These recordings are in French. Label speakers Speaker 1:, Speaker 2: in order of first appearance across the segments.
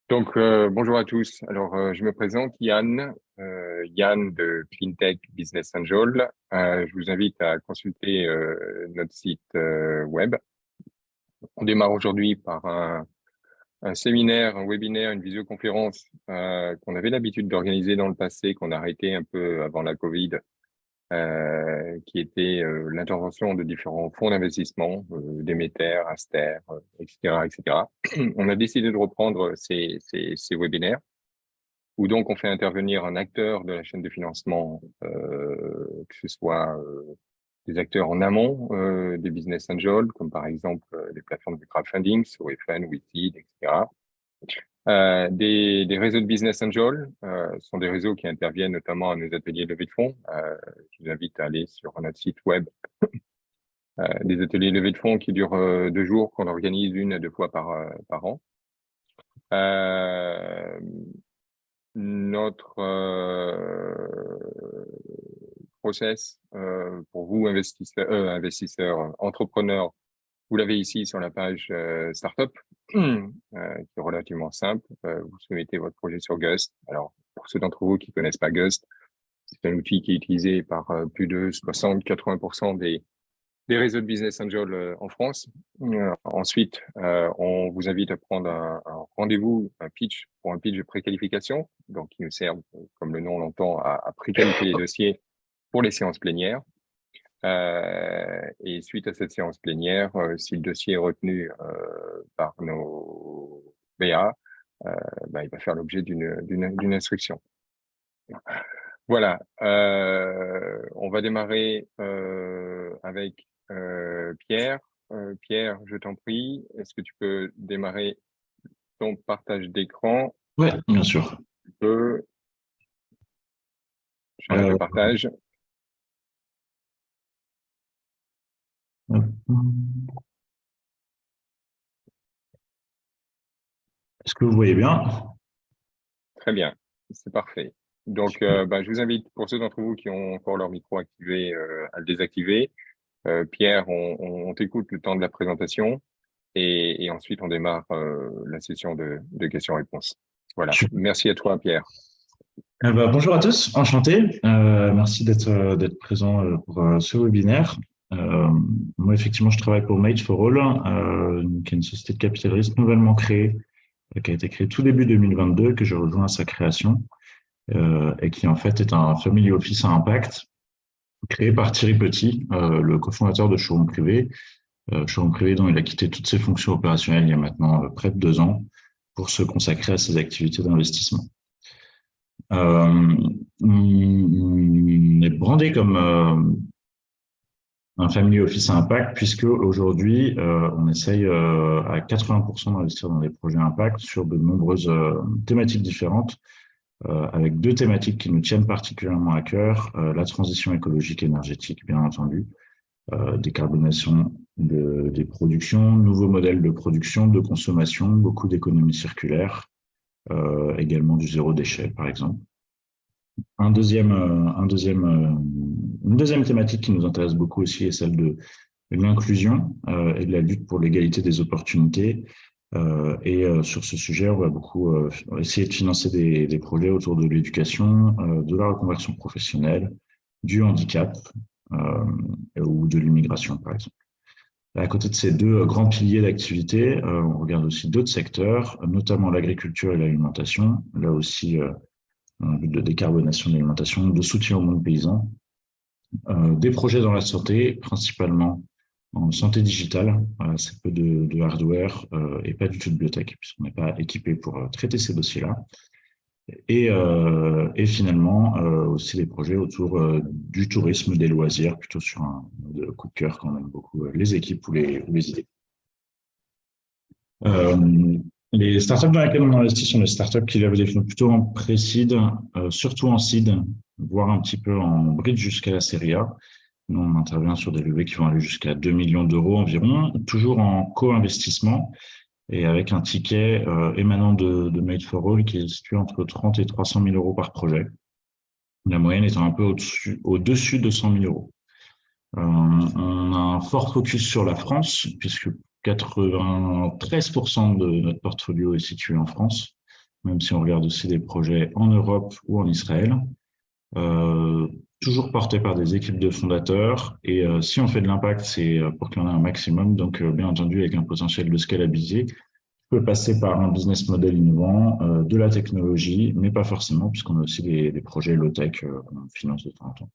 Speaker 1: Bonjour à tous. Je me présente Yann, Yann de Cleantech Business Angel. Je vous invite à consulter notre site web. On démarre aujourd'hui par un séminaire, un webinaire, une visioconférence qu'on avait l'habitude d'organiser dans le passé, qu'on a arrêté un peu avant la Covid, qui était l'intervention de différents fonds d'investissement, Demeter, Aster, etc., etc. On a décidé de reprendre ces webinaires où donc on fait intervenir un acteur de la chaîne de financement, que ce soit des acteurs en amont des business angels, comme par exemple les plateformes de crowdfunding, SoFN, WeSeed, etc. Des réseaux de business angels sont des réseaux qui interviennent notamment à nos ateliers de levée de fonds. Je vous invite à aller sur notre site web. Des ateliers de levée de fonds qui durent 2 jours, qu'on organise 1 à 2 fois par an. Notre process pour vous, investisseurs, entrepreneurs, vous l'avez ici sur la page Startup, qui est relativement simple. Vous soumettez votre projet sur Gust. Alors, pour ceux d'entre vous qui connaissent pas Gust, c'est un outil qui est utilisé par plus de 60-80% des réseaux de business angel en France. Ensuite, on vous invite à prendre un rendez-vous, un pitch de préqualification, donc qui nous sert, comme le nom l'entend, à préqualifier les dossiers pour les séances plénières. Et suite à cette séance plénière, si le dossier est retenu par nos BA, il va faire l'objet d'une instruction. Voilà, on va démarrer avec Pierre. Pierre, je t'en prie, est-ce que tu peux démarrer ton partage d'écran?
Speaker 2: Oui, bien sûr.
Speaker 1: Tu peux. Je te partage.
Speaker 2: Est-ce que vous voyez bien?
Speaker 1: Très bien, c'est parfait. Donc, je vous invite, pour ceux d'entre vous qui ont encore leur micro activé, à le désactiver. Pierre, on t'écoute le temps de la présentation et ensuite on démarre la session de questions-réponses. Voilà. Merci à toi, Pierre.
Speaker 2: Bonjour à tous, enchanté. Merci d'être présent pour ce webinaire. Moi, effectivement, je travaille pour Made for All, qui est une société de capital risque nouvellement créée, qui a été créée tout début 2022, que je rejoins à sa création, et qui en fait est un family office à impact créé par Thierry Petit, le cofondateur de Showroom Privé. Showroom Privé dont il a quitté toutes ses fonctions opérationnelles il y a maintenant près de 2 ans pour se consacrer à ses activités d'investissement. On est brandé comme un family office à impact puisque aujourd'hui on essaye à 80% d'investir dans des projets impact sur de nombreuses thématiques différentes, avec 2 thématiques qui nous tiennent particulièrement à cœur, la transition écologique et énergétique, bien entendu, décarbonation des productions, nouveaux modèles de production, de consommation, beaucoup d'économie circulaire, également du zéro déchet, par exemple. Une deuxième thématique qui nous intéresse beaucoup aussi est celle de l'inclusion et de la lutte pour l'égalité des opportunités. Sur ce sujet, on va beaucoup essayer de financer des projets autour de l'éducation, de la reconversion professionnelle, du handicap ou de l'immigration, par exemple. À côté de ces 2 grands piliers d'activité, on regarde aussi d'autres secteurs, notamment l'agriculture et l'alimentation. Là aussi, un but de décarbonation de l'alimentation, de soutien au monde paysan, des projets dans la santé, principalement en santé digitale, c'est peu de hardware et pas du tout de biotech, puisqu'on n'est pas équipé pour traiter ces dossiers-là. Et finalement, aussi des projets autour du tourisme, des loisirs, plutôt sur un mode coup de cœur quand même beaucoup les équipes ou les idées. Les startups dans lesquelles on investit sont des startups qui lèvent des fonds plutôt en pré-seed, surtout en seed, voire un petit peu en bridge jusqu'à la série A. Nous, on intervient sur des levées qui vont aller jusqu'à 2 millions d'euros environ, toujours en co-investissement et avec un ticket émanant de Made for All qui est situé entre 30 et 300 000 euros par projet. La moyenne étant un peu au-dessus de 100 000 euros. On a un fort focus sur la France, puisque 93% de notre portfolio est situé en France. même si on regarde aussi des projets en Europe ou en Israël. Toujours portés par des équipes de fondateurs. Et si on fait de l'impact, c'est pour qu'il y en ait un maximum. Donc, bien entendu, avec un potentiel de scalabilité, peut passer par un business model innovant, de la technologie, mais pas forcément, puisqu'on a aussi des projets low-tech qu'on finance de temps en temps.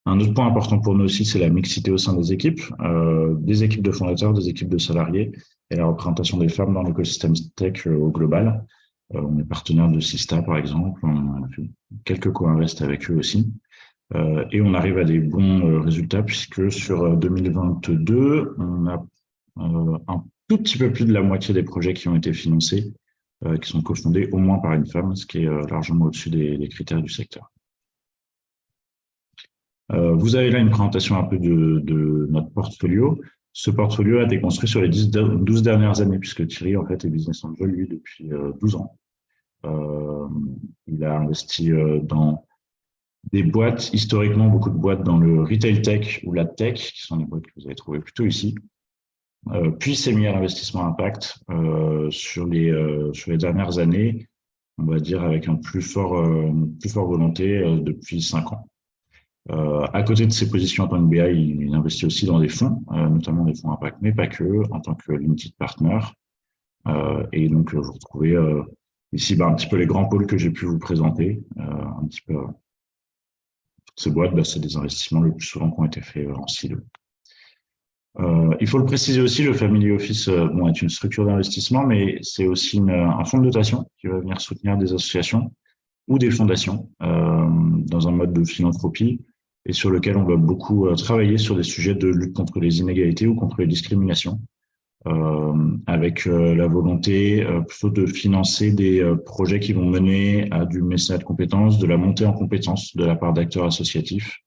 Speaker 2: Un autre point important pour nous aussi, c'est la mixité au sein des équipes de fondateurs, des équipes de salariés et la représentation des femmes dans l'écosystème tech au global. On est partenaire de Sista, par exemple. On a fait quelques co-invests avec eux aussi. Et on arrive à des bons résultats puisque sur 2022, on a un tout petit peu plus de la moitié des projets qui ont été financés, qui sont cofondés au moins par une femme, ce qui est largement au-dessus des critères du secteur. Vous avez là une présentation un peu de notre portfolio. Ce portfolio a été construit sur les 12 dernières années, puisque Thierry, en fait, est business angel, lui, depuis 12 ans. Il a investi dans des boîtes, historiquement, beaucoup de boîtes dans le retail tech ou la tech, qui sont des boîtes que vous avez trouvées plutôt ici. Puis s'est mis à l'investissement impact sur les dernières années, on va dire avec un plus fort volonté depuis 5 ans. À côté de ses positions en tant que BI, il investit aussi dans des fonds, notamment des fonds impact, mais pas que, en tant que limited partner. Et donc, vous retrouvez ici un petit peu les grands pôles que j'ai pu vous présenter. Un petit peu, ces boîtes, c'est des investissements le plus souvent qui ont été faits en silo. Il faut le préciser aussi, le Family Office est une structure d'investissement, mais c'est aussi un fonds de dotation qui va venir soutenir des associations ou des fondations dans un mode de philanthropie et sur lequel on va beaucoup travailler sur des sujets de lutte contre les inégalités ou contre les discriminations, avec la volonté plutôt de financer des projets qui vont mener à du mécénat de compétences, de la montée en compétences de la part d'acteurs associatifs,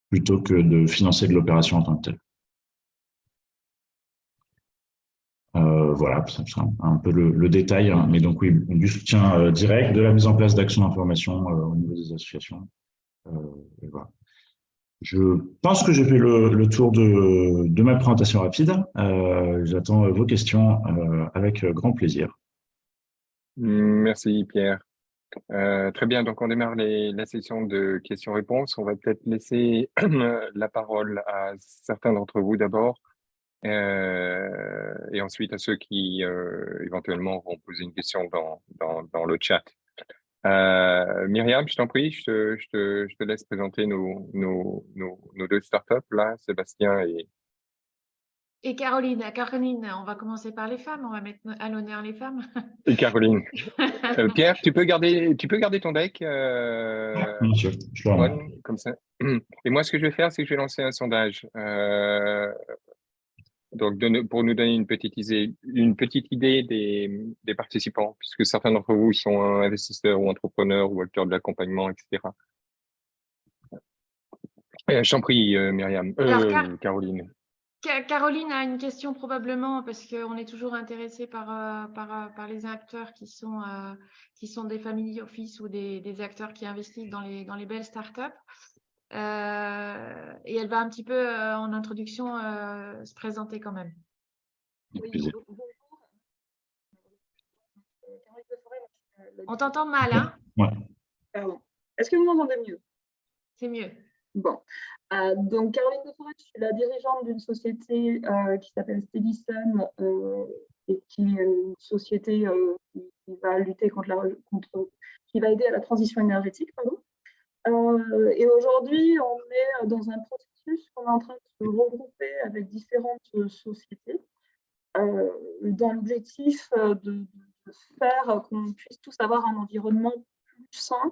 Speaker 2: plutôt que de financer de l'opération en tant que telle. Voilà, c'est un peu le détail, hein. Mais donc oui, du soutien direct, de la mise en place d'actions d'information au niveau des associations. Et voilà. Je pense que j'ai fait le tour de ma présentation rapide. J'attends vos questions avec grand plaisir.
Speaker 1: Merci Pierre. Très bien, donc on démarre la session de questions-réponses. On va peut-être laisser la parole à certains d'entre vous d'abord. Et ensuite à ceux qui éventuellement vont poser une question dans le chat. Myriam, je t'en prie, je te laisse présenter nos deux startups là, Sébastien
Speaker 3: et Caroline. Caroline, on va commencer par les femmes, on va mettre à l'honneur les femmes.
Speaker 1: et Caroline. Pierre, tu peux garder ton deck
Speaker 2: Bien sûr, je
Speaker 1: on, comme ça. Et moi, ce que je vais faire, c'est que je vais lancer un sondage. Donc, pour nous donner une petite idée des participants, puisque certains d'entre vous sont investisseurs ou entrepreneurs ou acteurs de l'accompagnement, etc. Je t'en prie, Myriam. Caroline.
Speaker 3: Caroline a une question probablement, parce qu'on est toujours intéressé par les acteurs qui sont des family office ou des acteurs qui investissent dans les belles startups. Et elle va un petit peu en introduction se présenter quand même.
Speaker 2: Oui,
Speaker 4: bonjour.
Speaker 3: On t'entend mal, hein?
Speaker 2: Ouais.
Speaker 4: Pardon. Est-ce que vous m'entendez mieux?
Speaker 3: C'est mieux.
Speaker 4: Bon. Donc, Caroline de Forêt, je suis la dirigeante d'une société qui s'appelle Steadysun et qui est une société qui va lutter qui va aider à la transition énergétique, pardon. Et aujourd'hui, on est dans un processus qu'on est en train de se regrouper avec différentes sociétés dans l'objectif de faire qu'on puisse tous avoir un environnement plus sain.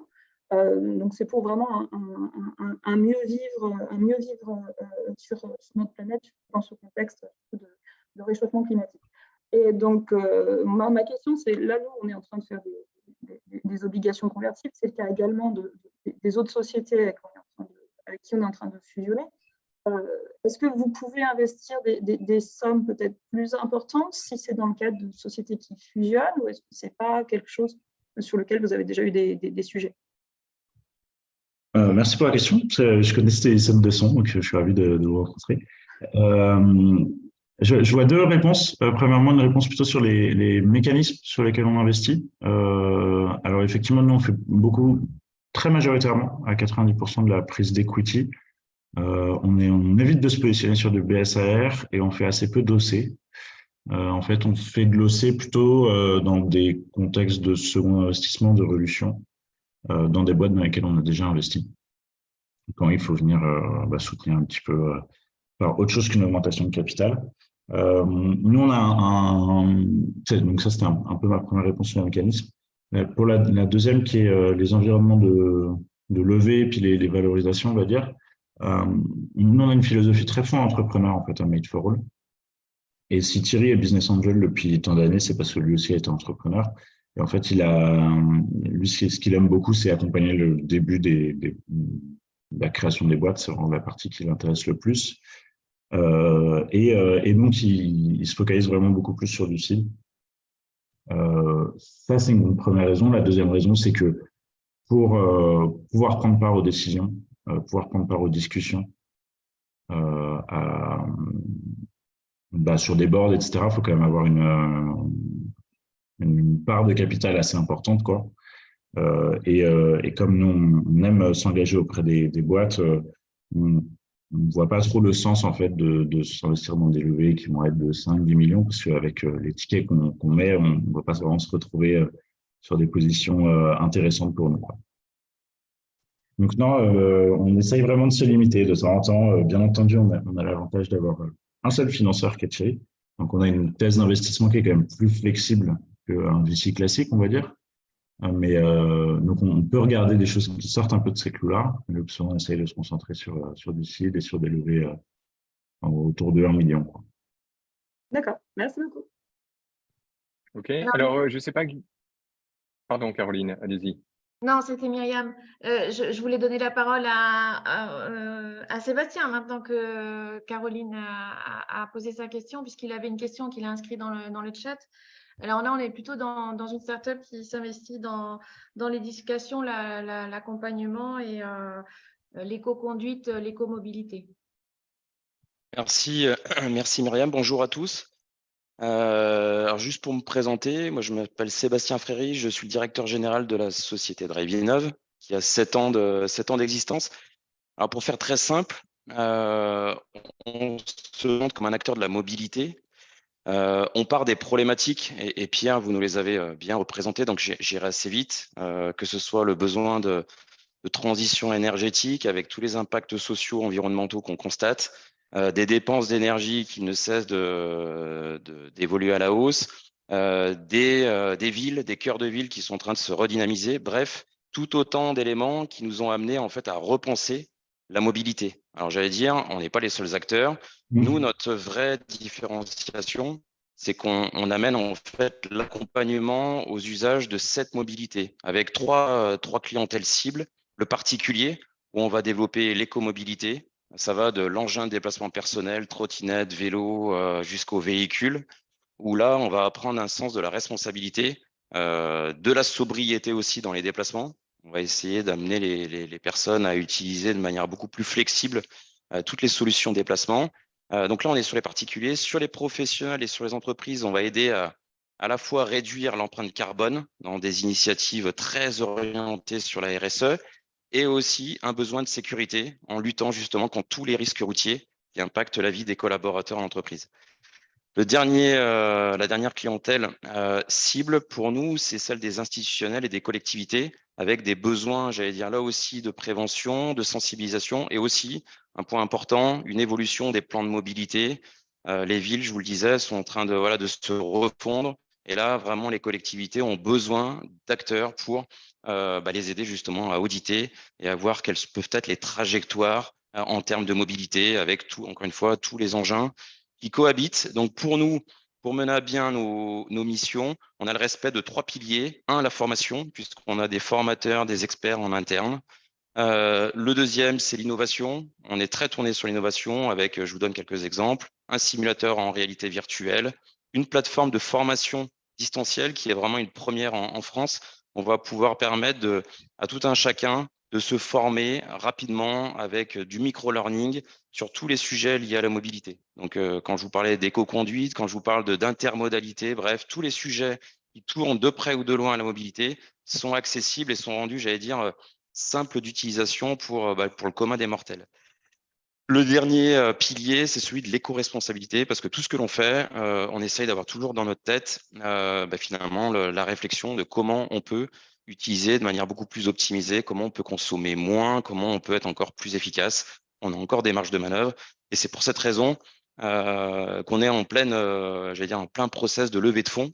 Speaker 4: Donc, c'est pour vraiment un mieux vivre sur notre planète dans ce contexte de réchauffement climatique. Et donc, ma question, c'est là, nous, on est en train de faire des obligations convertibles. C'est le cas également des autres sociétés avec qui on est en train de fusionner. Est-ce que vous pouvez investir des sommes peut-être plus importantes si c'est dans le cadre de sociétés qui fusionnent, ou est-ce que ce n'est pas quelque chose sur lequel vous avez déjà eu des sujets?
Speaker 2: Merci pour la question. Je connais ces sommes de son, donc je suis ravi de vous rencontrer. Je vois deux réponses. Premièrement, une réponse plutôt sur les mécanismes sur lesquels on investit. Alors effectivement, nous, on fait beaucoup, très majoritairement, à 90% de la prise d'equity. On évite de se positionner sur du BSAR et on fait assez peu d'OC. En fait, on fait de l'OC plutôt dans des contextes de second investissement, de révolution, dans des boîtes dans lesquelles on a déjà investi. Quand il faut venir soutenir un petit peu par autre chose qu'une augmentation de capital. Nous, on a donc ça, c'était un peu ma première réponse sur le mécanisme. Pour la deuxième, qui est les environnements de levée et puis les valorisations, on va dire. Nous, on a une philosophie très forte entrepreneur, en fait, à Made for All. Et si Thierry est business angel depuis tant d'années, c'est parce que lui aussi a été entrepreneur. Et en fait, lui, ce qu'il aime beaucoup, c'est accompagner le début de la création des boîtes. C'est vraiment la partie qui l'intéresse le plus. Et donc, il se focalise vraiment beaucoup plus sur du seed. Ça, c'est une première raison. La deuxième raison, c'est que pour pouvoir prendre part aux décisions, pouvoir prendre part aux discussions, sur des boards, etc., il faut quand même avoir une part de capital assez importante, quoi. Et comme nous, on aime s'engager auprès des boîtes, on ne voit pas trop le sens, en fait, de s'investir dans des levées qui vont être de 5-10 millions, parce qu'avec les tickets qu'on met, on ne va pas vraiment se retrouver sur des positions intéressantes pour nous, quoi. Donc non, on essaye vraiment de se limiter de temps en temps. Bien entendu, on a l'avantage d'avoir un seul financeur qui est Thierry. Donc on a une thèse d'investissement qui est quand même plus flexible qu'un VC classique, on va dire. Mais donc on peut regarder des choses qui sortent un peu de ces clous-là. Mais souvent, on essaye de se concentrer sur du seed et sur des levées autour de 1 million, quoi.
Speaker 4: D'accord, merci beaucoup.
Speaker 1: OK. Alors, je ne sais pas. Pardon, Caroline, allez-y.
Speaker 3: Non, c'était Myriam. Je voulais donner la parole à Sébastien maintenant que Caroline a posé sa question, puisqu'il avait une question qu'il a inscrite dans le chat. Alors là, on est plutôt dans une startup qui s'investit dans l'éducation, l'accompagnement et l'éco-conduite, l'éco-mobilité.
Speaker 5: Merci, merci Myriam. Bonjour à tous. Alors juste pour me présenter, moi je m'appelle Sébastien Fréry, je suis le directeur général de la société Drive Innov, qui a 7 ans d'existence. Alors pour faire très simple, on se montre comme un acteur de la mobilité. On part des problématiques, et Pierre, vous nous les avez bien représentées, donc j'irai assez vite, que ce soit le besoin de transition énergétique avec tous les impacts sociaux, environnementaux qu'on constate, des dépenses d'énergie qui ne cessent d'évoluer à la hausse, des villes, des cœurs de ville qui sont en train de se redynamiser. Bref, tout autant d'éléments qui nous ont amenés en fait à repenser la mobilité. Alors j'allais dire, on n'est pas les seuls acteurs. Nous, notre vraie différenciation, c'est qu'on amène en fait l'accompagnement aux usages de cette mobilité avec trois clientèles cibles. Le particulier, où on va développer l'écomobilité. Ça va de l'engin de déplacement personnel, trottinette, vélo, jusqu'au véhicule, où là, on va apprendre un sens de la responsabilité, de la sobriété aussi dans les déplacements. On va essayer d'amener les personnes à utiliser de manière beaucoup plus flexible toutes les solutions de déplacement. Donc là, on est sur les particuliers. Sur les professionnels et sur les entreprises, on va aider à la fois réduire l'empreinte carbone dans des initiatives très orientées sur la RSE, et aussi un besoin de sécurité en luttant justement contre tous les risques routiers qui impactent la vie des collaborateurs en entreprise. La dernière clientèle cible pour nous, c'est celle des institutionnels et des collectivités, avec des besoins, j'allais dire là aussi, de prévention, de sensibilisation, et aussi, un point important, une évolution des plans de mobilité. Les villes, je vous le disais, sont en train de se refondre. Et là, vraiment, les collectivités ont besoin d'acteurs pour les aider justement à auditer et à voir quelles peuvent être les trajectoires en termes de mobilité, avec encore une fois, tous les engins qui cohabitent. Donc pour nous, pour mener à bien nos missions, on a le respect de 3 piliers. Un, la formation, puisqu'on a des formateurs, des experts en interne. Le deuxième, c'est l'innovation. On est très tourné sur l'innovation avec, je vous donne quelques exemples, un simulateur en réalité virtuelle, une plateforme de formation distancielle qui est vraiment une première en France. On va pouvoir permettre à tout un chacun de se former rapidement avec du micro-learning sur tous les sujets liés à la mobilité. Donc, quand je vous parlais d'éco-conduite, quand je vous parle d'intermodalité, bref, tous les sujets qui tournent de près ou de loin à la mobilité sont accessibles et sont rendus, j'allais dire, simples d'utilisation pour le commun des mortels. Le dernier pilier, c'est celui de l'éco-responsabilité, parce que tout ce que l'on fait, on essaye d'avoir toujours dans notre tête finalement la réflexion de comment on peut utiliser de manière beaucoup plus optimisée, comment on peut consommer moins, comment on peut être encore plus efficace. On a encore des marges de manœuvre, et c'est pour cette raison qu'on est en pleine, en plein process de levée de fonds,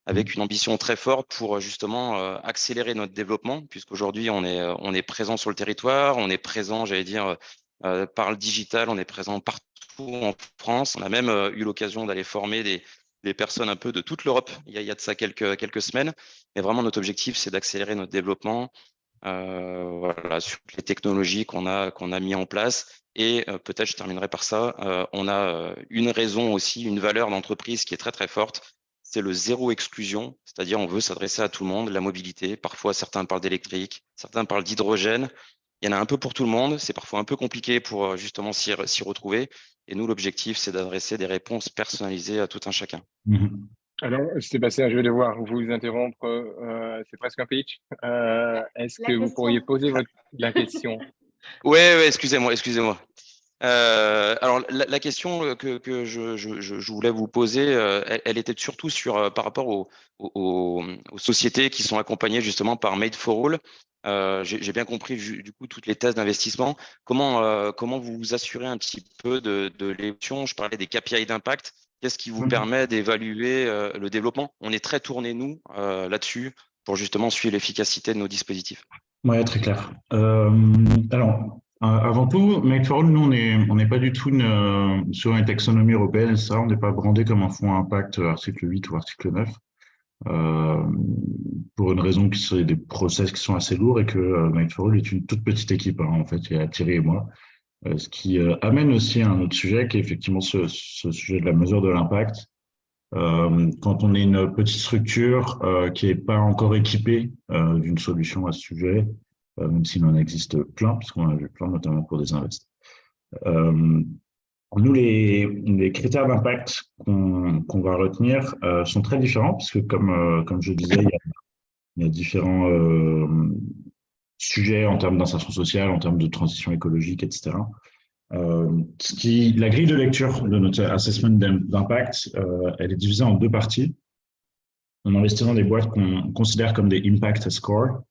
Speaker 5: avec une ambition très forte pour justement accélérer notre développement, puisqu'aujourd'hui on est présent sur le territoire, on est présent, par le digital, on est présent partout en France. On a même eu l'occasion d'aller former des personnes un peu de toute l'Europe il y a de ça quelques semaines. Mais vraiment, notre objectif, c'est d'accélérer notre développement sur les technologies qu'on a mis en place. Et peut-être, je terminerai par ça, on a une raison aussi, une valeur d'entreprise qui est très, très forte. C'est le zéro exclusion, c'est-à-dire on veut s'adresser à tout le monde, la mobilité. Parfois, certains parlent d'électrique, certains parlent d'hydrogène. Il y en a un peu pour tout le monde. C'est parfois un peu compliqué pour justement s'y retrouver. Et nous, l'objectif, c'est d'adresser des réponses personnalisées à tout un chacun.
Speaker 1: Alors, Sébastien, je vais devoir vous interrompre. C'est presque un pitch. Est-ce que vous pourriez poser la question?
Speaker 5: Ouais, excusez-moi. Alors, la question que je voulais vous poser, elle était surtout par rapport aux sociétés qui sont accompagnées justement par Made for All. J'ai bien compris du coup toutes les thèses d'investissement. Comment vous vous assurez un petit peu de l'évolution? Je parlais des KPI d'impact. Qu'est-ce qui vous permet d'évaluer le développement? On est très tourné, nous, là-dessus, pour justement suivre l'efficacité de nos dispositifs.
Speaker 2: Oui, très clair. Alors, avant tout, Made for All, nous, on n'est pas du tout sur une taxonomie européenne, ça, on n'est pas brandé comme un fonds impact article 8 ou article 9. Pour une raison qui sont des process qui sont assez lourds et que Made for All est une toute petite équipe, en fait, il y a Thierry et moi. Ce qui amène aussi à un autre sujet qui est effectivement ce sujet de la mesure de l'impact. Quand on est une petite structure qui n'est pas encore équipée d'une solution à ce sujet, même s'il en existe plein, puisqu'on a vu plein, notamment pour des invests. Nous, les critères d'impact qu'on va retenir sont très différents, parce que comme je disais, il y a différents sujets en termes d'insertion sociale, en termes de transition écologique, etc. La grille de lecture de notre assessment d'impact, elle est divisée en deux parties. On investit dans des boîtes qu'on considère comme des impact score.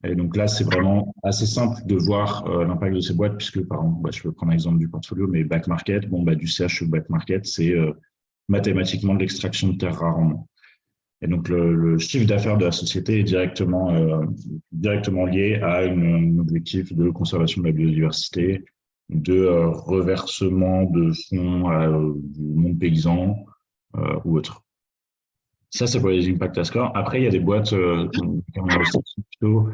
Speaker 2: Et donc là, c'est vraiment assez simple de voir l'impact de ces boîtes, puisque par exemple, je peux prendre l'exemple du portfolio, mais back market, du CHE back market, c'est mathématiquement de l'extraction de terres rares en eau. Et donc le chiffre d'affaires de la société est directement lié à un objectif de conservation de la biodiversité, de reversement de fonds du monde paysan ou autre. Ça, c'est pour les impact score. Après, il y a des boîtes qui ont investi plutôt,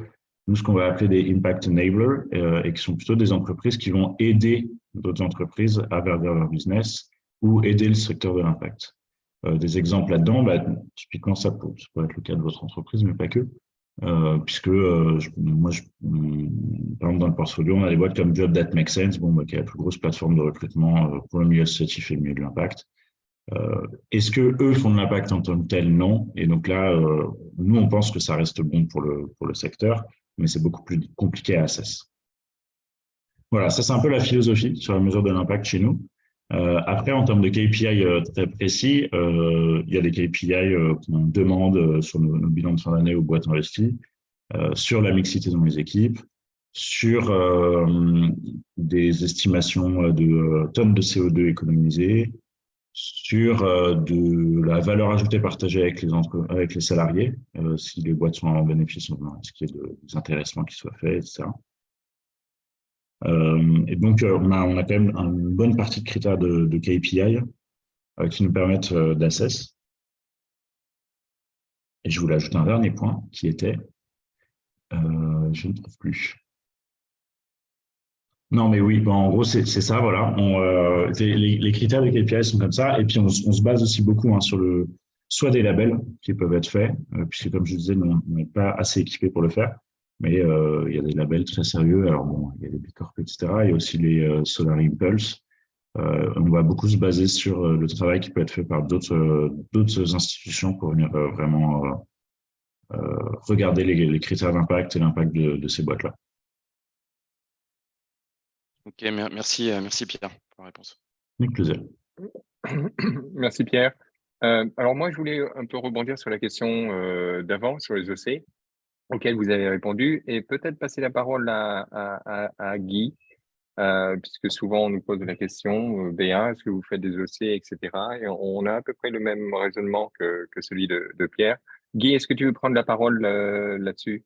Speaker 2: nous, ce qu'on va appeler des impact enablers, et qui sont plutôt des entreprises qui vont aider d'autres entreprises à verdir leur business ou aider le secteur de l'impact. Des exemples là-dedans, typiquement, ça peut être le cas de votre entreprise, mais pas que. Puisque par exemple, dans le portfolio, on a des boîtes comme Job That Makes Sense, qui est la plus grosse plateforme de recrutement pour le milieu associatif et le milieu de l'impact. Est-ce que eux font de l'impact en tant que tel? Non. Et donc là, nous, on pense que ça reste bon pour le secteur, mais c'est beaucoup plus compliqué à assess. Voilà, ça c'est un peu la philosophie sur la mesure de l'impact chez nous. Après, en termes de KPI très précis, il y a des KPI qu'on demande sur nos bilans de fin d'année aux boîtes investies, sur la mixité dans les équipes, sur des estimations de tonnes de CO2 économisées, sur de la valeur ajoutée partagée avec les salariés, si les boîtes sont en bénéfice, est-ce qu'il y a des intéressements qui soient faits, etc. Et donc, on a quand même une bonne partie de critères de KPI qui nous permettent d'assess. Et je voulais ajouter un dernier point qui était, je ne trouve plus. Non, mais oui, en gros, c'est ça, voilà. Les critères de KPI sont comme ça. Et puis, on se base aussi beaucoup sur soit des labels qui peuvent être faits, puisque comme je disais, on n'est pas assez équipés pour le faire. Mais il y a des labels très sérieux. Alors bon, il y a les Bicorp, etc. Il y a aussi les Solar Impulse. On va beaucoup se baser sur le travail qui peut être fait par d'autres institutions pour venir vraiment regarder les critères d'impact et l'impact de ces boîtes-là.
Speaker 5: Ok, merci Pierre pour la réponse.
Speaker 2: Avec plaisir.
Speaker 1: Merci Pierre. Alors moi, je voulais un peu rebondir sur la question d'avant, sur les OC, auxquelles vous avez répondu, et peut-être passer la parole à Guy, puisque souvent on nous pose la question, B1, est-ce que vous faites des OC, etc. Et on a à peu près le même raisonnement que celui de Pierre. Guy, est-ce que tu veux prendre la parole là-dessus,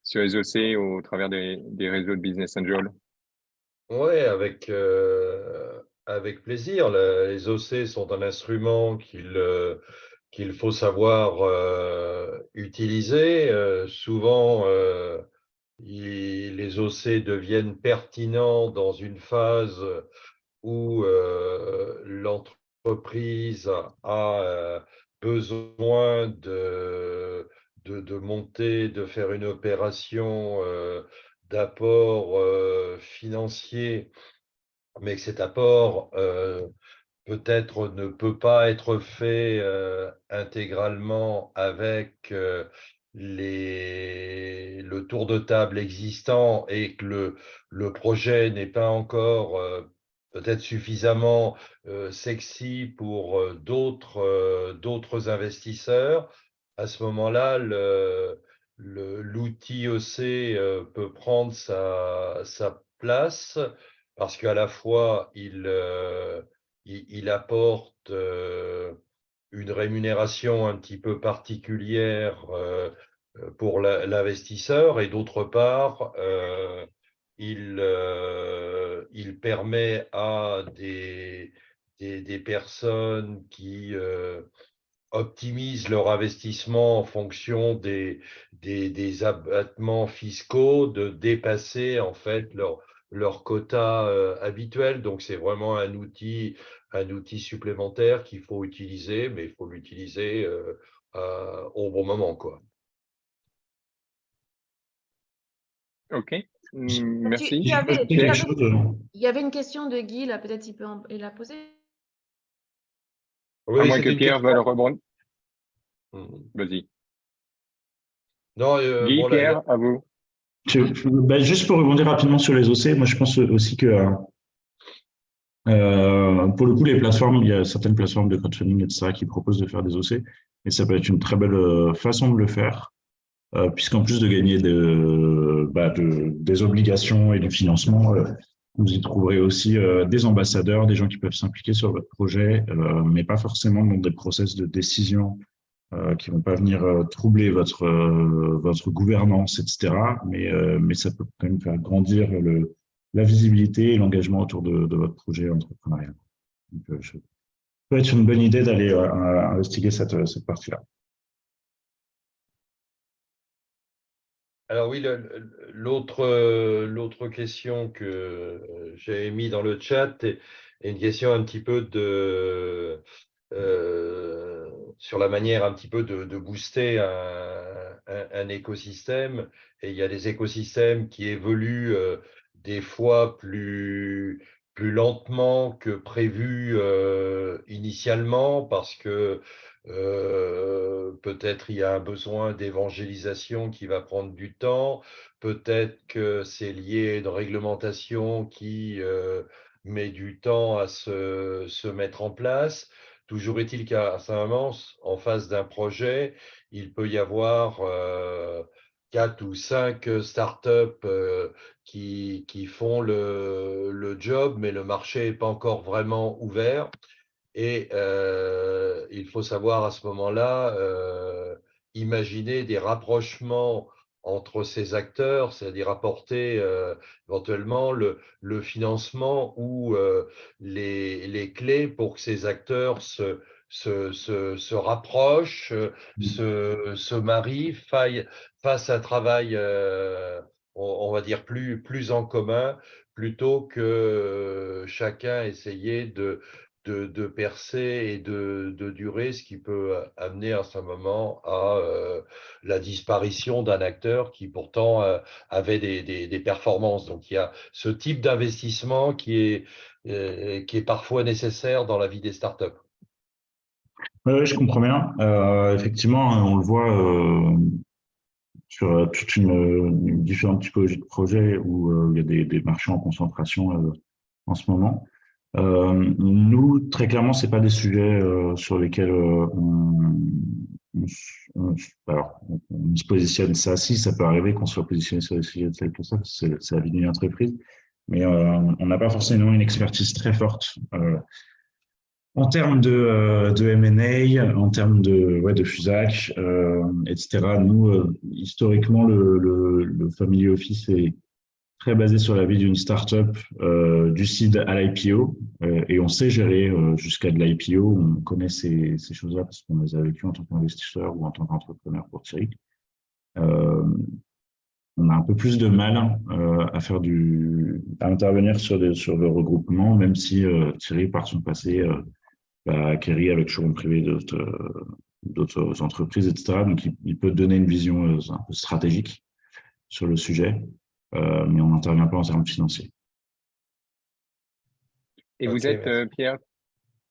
Speaker 1: sur les OC au travers des réseaux de Business Angel?
Speaker 6: Oui, avec plaisir. Les OC sont un instrument qu'il faut savoir utiliser. Souvent, les OC deviennent pertinents dans une phase où l'entreprise a besoin de monter, de faire une opération d'apport financier, mais que cet apport peut-être ne peut pas être fait intégralement avec le tour de table existant et que le projet n'est pas encore peut-être suffisamment sexy pour d'autres investisseurs. À ce moment-là, l'outil OC peut prendre sa place parce qu'à la fois, il apporte une rémunération un petit peu particulière pour l'investisseur et d'autre part, il permet à des personnes qui optimisent leur investissement en fonction des abattements fiscaux de dépasser en fait leur quota habituel. Donc, c'est vraiment un outil supplémentaire qu'il faut utiliser, mais il faut l'utiliser au bon moment, quoi.
Speaker 1: Ok,
Speaker 3: Il
Speaker 1: merci.
Speaker 3: y avait,
Speaker 1: Pierre,
Speaker 3: il y avait une question de Guy, là, peut-être il peut la poser.
Speaker 1: à
Speaker 6: Oui,
Speaker 1: moins
Speaker 6: c'est
Speaker 1: que
Speaker 6: une
Speaker 1: Pierre
Speaker 6: question.
Speaker 1: veuille rebondir.
Speaker 6: Mhm.
Speaker 1: Vas-y.
Speaker 6: Non,
Speaker 1: Guy,
Speaker 6: bon,
Speaker 1: Pierre, à vous.
Speaker 2: Juste pour rebondir rapidement sur les OC, moi je pense aussi que pour le coup, les plateformes, il y a certaines plateformes de crowdfunding, etc., qui proposent de faire des OC, et ça peut être une très belle façon de le faire, puisqu'en plus de gagner des obligations et du financement, vous y trouverez aussi des ambassadeurs, des gens qui peuvent s'impliquer sur votre projet, mais pas forcément dans des process de décision qui vont pas venir troubler votre gouvernance, etc. Mais ça peut quand même faire grandir la visibilité et l'engagement autour de votre projet entrepreneurial. Donc, ça peut être une bonne idée d'aller investiguer cette partie-là.
Speaker 6: Alors oui, l'autre question que j'ai mis dans le chat est une question un petit peu sur la manière un petit peu de booster un écosystème. Et il y a des écosystèmes qui évoluent des fois plus lentement que prévu initialement parce que peut-être il y a un besoin d'évangélisation qui va prendre du temps, peut-être que c'est lié à une réglementation qui met du temps à se mettre en place. Toujours est-il qu'à un moment, en face d'un projet, il peut y avoir 4 ou 5 startups qui font le job, mais le marché n'est pas encore vraiment ouvert. Et il faut savoir à ce moment-là imaginer des rapprochements entre ces acteurs, c'est-à-dire apporter éventuellement le financement ou les clés pour que ces acteurs se rapprochent, se marient, fassent un travail, on va dire, plus en commun, plutôt que chacun essayer de percer et de durer, ce qui peut amener à ce moment à la disparition d'un acteur qui pourtant avait des performances. Donc il y a ce type d'investissement qui est parfois nécessaire dans la vie des startups.
Speaker 2: Oui, je comprends bien. Effectivement, on le voit sur toute une différentes typologies de projets où il y a des marchés en concentration en ce moment. Nous, très clairement, c'est pas des sujets sur lesquels on se positionne. Ça, si, ça peut arriver qu'on soit positionné sur des sujets tels que ça, parce que c'est la vie d'une entreprise. Mais on n'a pas forcément une expertise très forte en termes de M&A, en termes de FUSAC, etc. Nous, historiquement, le Family Office est très basé sur la vie d'une startup du seed à l'IPO et on sait gérer jusqu'à de l'IPO. On connaît ces choses-là parce qu'on les a vécues en tant qu'investisseur ou en tant qu'entrepreneur pour Thierry. On a un peu plus de mal à intervenir sur le regroupement, même si Thierry, par son passé, a acquéri avec showroom privé d'autres entreprises, etc. Donc, il peut donner une vision un peu stratégique sur le sujet. Mais on n'intervient pas en termes financiers.
Speaker 1: Et vous êtes, Pierre,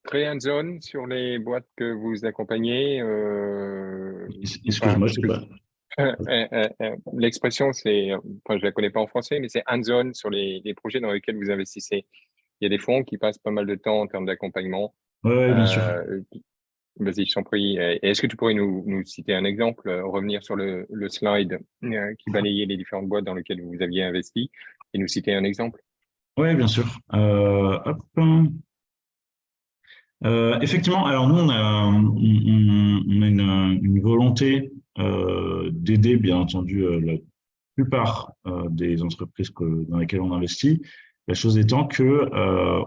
Speaker 1: très hands-on sur les boîtes que vous accompagnez
Speaker 2: Excuse-moi, je sais pas.
Speaker 1: L'expression, je la connais pas en français, mais c'est hands-on sur les projets dans lesquels vous investissez. Il y a des fonds qui passent pas mal de temps en termes d'accompagnement.
Speaker 2: Oui, bien sûr.
Speaker 1: Vas-y, je t'en prie. Est-ce que tu pourrais nous citer un exemple, revenir sur le slide qui balayait les différentes boîtes dans lesquelles vous aviez investi et nous citer un exemple?
Speaker 2: Oui, bien sûr. Effectivement, alors nous, on a une volonté d'aider, bien entendu, la plupart des entreprises dans lesquelles on investit. La chose étant que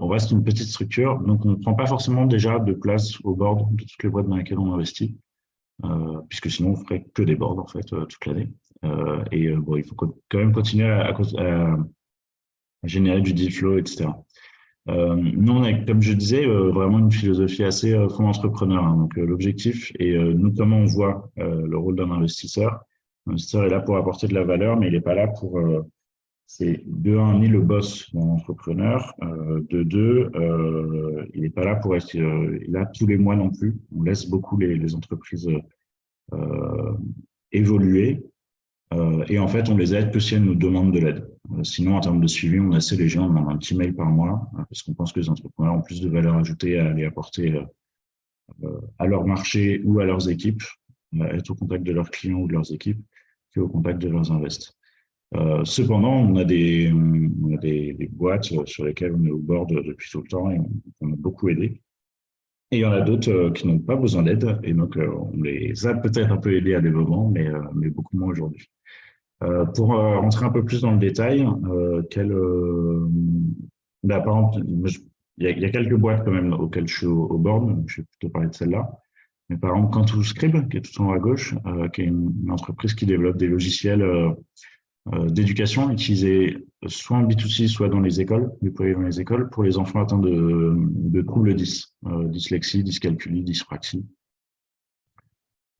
Speaker 2: on reste une petite structure, donc on ne prend pas forcément déjà de place au board de toutes les boîtes dans lesquelles on investit, puisque sinon on ferait que des boards en fait toute l'année. Bon, il faut quand même continuer à générer du deal flow, etc. Nous, on a, comme je disais, vraiment une philosophie assez fonds entrepreneur. Hein. Donc, l'objectif et nous, comment on voit le rôle d'un investisseur. L'investisseur est là pour apporter de la valeur, mais il n'est pas là pour… c'est de un, ni le boss d'un entrepreneur. De deux, il n'est pas là pour être là tous les mois non plus. On laisse beaucoup les entreprises évoluer. Et en fait, on les aide que si elles nous demandent de l'aide. Sinon, en termes de suivi, on est assez léger, on demande un petit mail par mois, parce qu'on pense que les entrepreneurs ont plus de valeur ajoutée à aller apporter à leur marché ou à leurs équipes, être au contact de leurs clients ou de leurs équipes, qu'au contact de leurs invests. Cependant, on a des boîtes sur lesquelles on est au board depuis tout le temps et on a beaucoup aidé. Et il y en a d'autres qui n'ont pas besoin d'aide, et donc on les a peut-être un peu aidés à des moments, mais beaucoup moins aujourd'hui. Pour rentrer un peu plus dans le détail, par exemple, il y a quelques boîtes quand même auxquelles je suis au board, je vais plutôt parler de celle-là. Mais par exemple, Cantu Scribe, qui est tout en haut à gauche, qui est une entreprise qui développe des logiciels d'éducation utilisés soit en B2C, soit dans les écoles, déployés dans les écoles, pour les enfants atteints de troubles 10, dyslexie, dyscalculie, dyspraxie.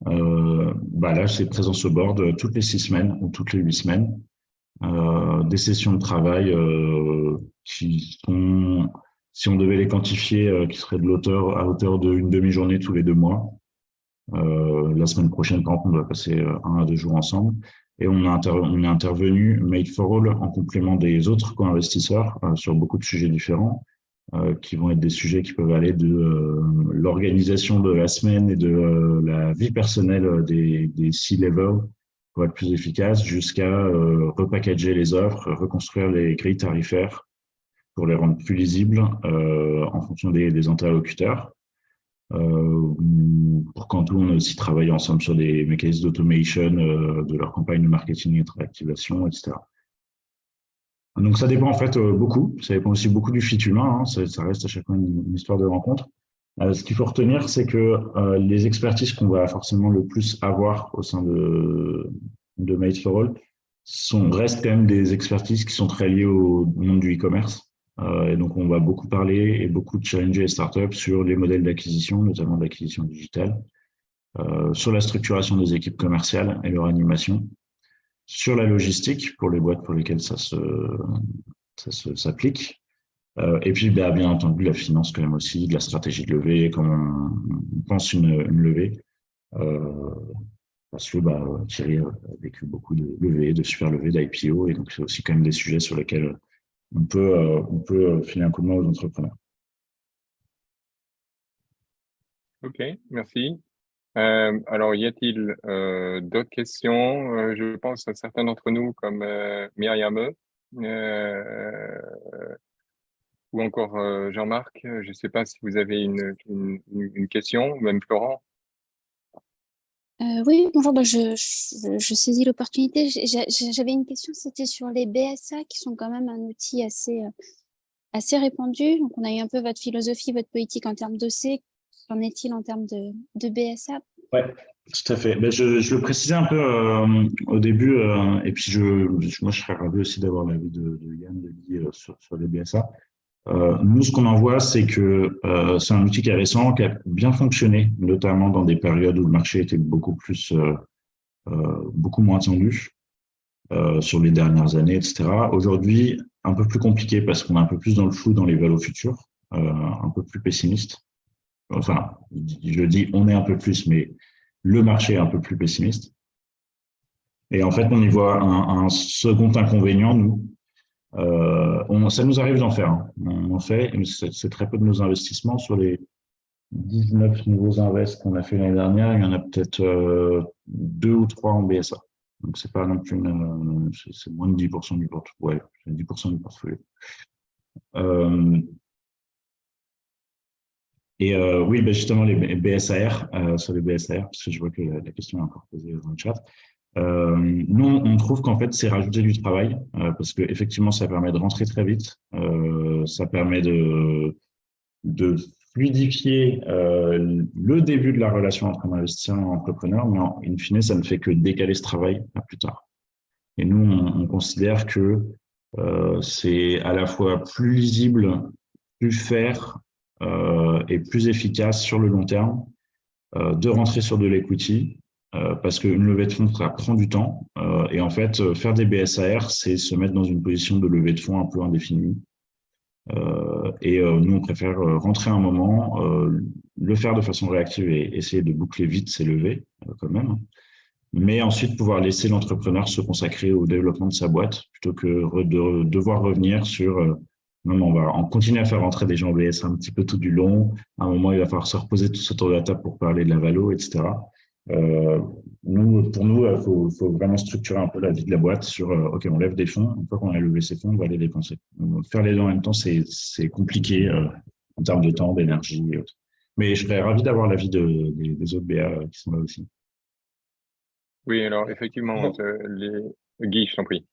Speaker 2: Là, c'est présent au board toutes les 6 semaines ou toutes les 8 semaines. Des sessions de travail qui sont, si on devait les quantifier, qui seraient à hauteur d'une demi-journée tous les 2 mois. La semaine prochaine, par exemple, on va passer 1 à 2 jours ensemble. Et on est intervenu, Made for All, en complément des autres co-investisseurs sur beaucoup de sujets différents, qui vont être des sujets qui peuvent aller de l'organisation de la semaine et de la vie personnelle des C-level pour être plus efficace, jusqu'à repackager les offres, reconstruire les grilles tarifaires pour les rendre plus lisibles en fonction des interlocuteurs. Pour Cantu, on a aussi travaillé ensemble sur des mécanismes d'automation de leur campagne de marketing et de réactivation, etc. Donc, ça dépend en fait beaucoup. Ça dépend aussi beaucoup du fit humain. Hein. Ça reste à chaque fois une histoire de rencontre. Ce qu'il faut retenir, c'est que les expertises qu'on va forcément le plus avoir au sein de Made for All restent quand même des expertises qui sont très liées au monde du e-commerce. Et donc, on va beaucoup parler et beaucoup challenger les startups sur les modèles d'acquisition, notamment d'acquisition digitale, sur la structuration des équipes commerciales et leur animation, sur la logistique pour les boîtes pour lesquelles ça s'applique. Et puis, bien entendu, la finance quand même aussi, de la stratégie de levée, comment on pense une levée. Parce que Thierry a vécu beaucoup de levées, de super levées, d'IPO, et donc c'est aussi quand même des sujets sur lesquels on peut filer un coup de main aux entrepreneurs.
Speaker 1: Ok, merci. Alors, y a-t-il d'autres questions? Je pense à certains d'entre nous, comme Myriam, ou encore Jean-Marc. Je ne sais pas si vous avez une question, ou même Florent.
Speaker 7: Oui, bonjour, je saisis l'opportunité. J'avais une question, c'était sur les BSA qui sont quand même un outil assez répandu. Donc, on a eu un peu votre philosophie, votre politique en termes d'OC. Qu'en est-il en termes de BSA?
Speaker 2: Ouais, tout à fait. Je le précisais un peu au début, et puis moi je serais ravi aussi d'avoir l'avis de Yann, de Guy sur les BSA. Nous, ce qu'on en voit, c'est que c'est un outil qui est récent, qui a bien fonctionné, notamment dans des périodes où le marché était beaucoup moins tendu sur les dernières années, etc. Aujourd'hui, un peu plus compliqué parce qu'on est un peu plus dans le flou dans les valos futurs, un peu plus pessimiste. Enfin, je dis on est un peu plus, mais le marché est un peu plus pessimiste. Et en fait, on y voit un second inconvénient, nous. Ça nous arrive d'en faire. Hein. On en fait, c'est très peu de nos investissements. Sur les 19 nouveaux invests qu'on a fait l'année dernière, il y en a peut-être 2 ou 3 en BSA. Donc, c'est pas non plus c'est moins de 10% du portfolio. Ouais, c'est 10% du portfolio. Oui, justement, les BSAR, sur les BSAR, parce que je vois que la question est encore posée dans le chat. Nous, on trouve qu'en fait, c'est rajouter du travail, parce que effectivement, ça permet de rentrer très vite, ça permet de fluidifier le début de la relation entre un investisseur et un entrepreneur, mais in fine, ça ne fait que décaler ce travail à plus tard. Et nous, on considère que c'est à la fois plus lisible, plus fair et plus efficace sur le long terme de rentrer sur de l'equity parce qu'une levée de fonds, ça prend du temps. Et en fait, faire des BSAR, c'est se mettre dans une position de levée de fonds un peu indéfinie. Nous, on préfère rentrer un moment, le faire de façon réactive et essayer de boucler vite ses levées quand même. Mais ensuite pouvoir laisser l'entrepreneur se consacrer au développement de sa boîte plutôt que de devoir revenir sur non, on va continuer à faire rentrer des gens BS un petit peu tout du long. À un moment, il va falloir se reposer tous autour de la table pour parler de la valo, etc. Pour nous, il faut vraiment structurer un peu la vie de la boîte sur OK, on lève des fonds. Une fois qu'on a levé ces fonds, on va les dépenser. Faire les deux en même temps, c'est compliqué en termes de temps, d'énergie et autres. Mais je serais ravi d'avoir l'avis des autres BA qui sont là aussi.
Speaker 1: Oui, alors effectivement, Guy, je t'en prie.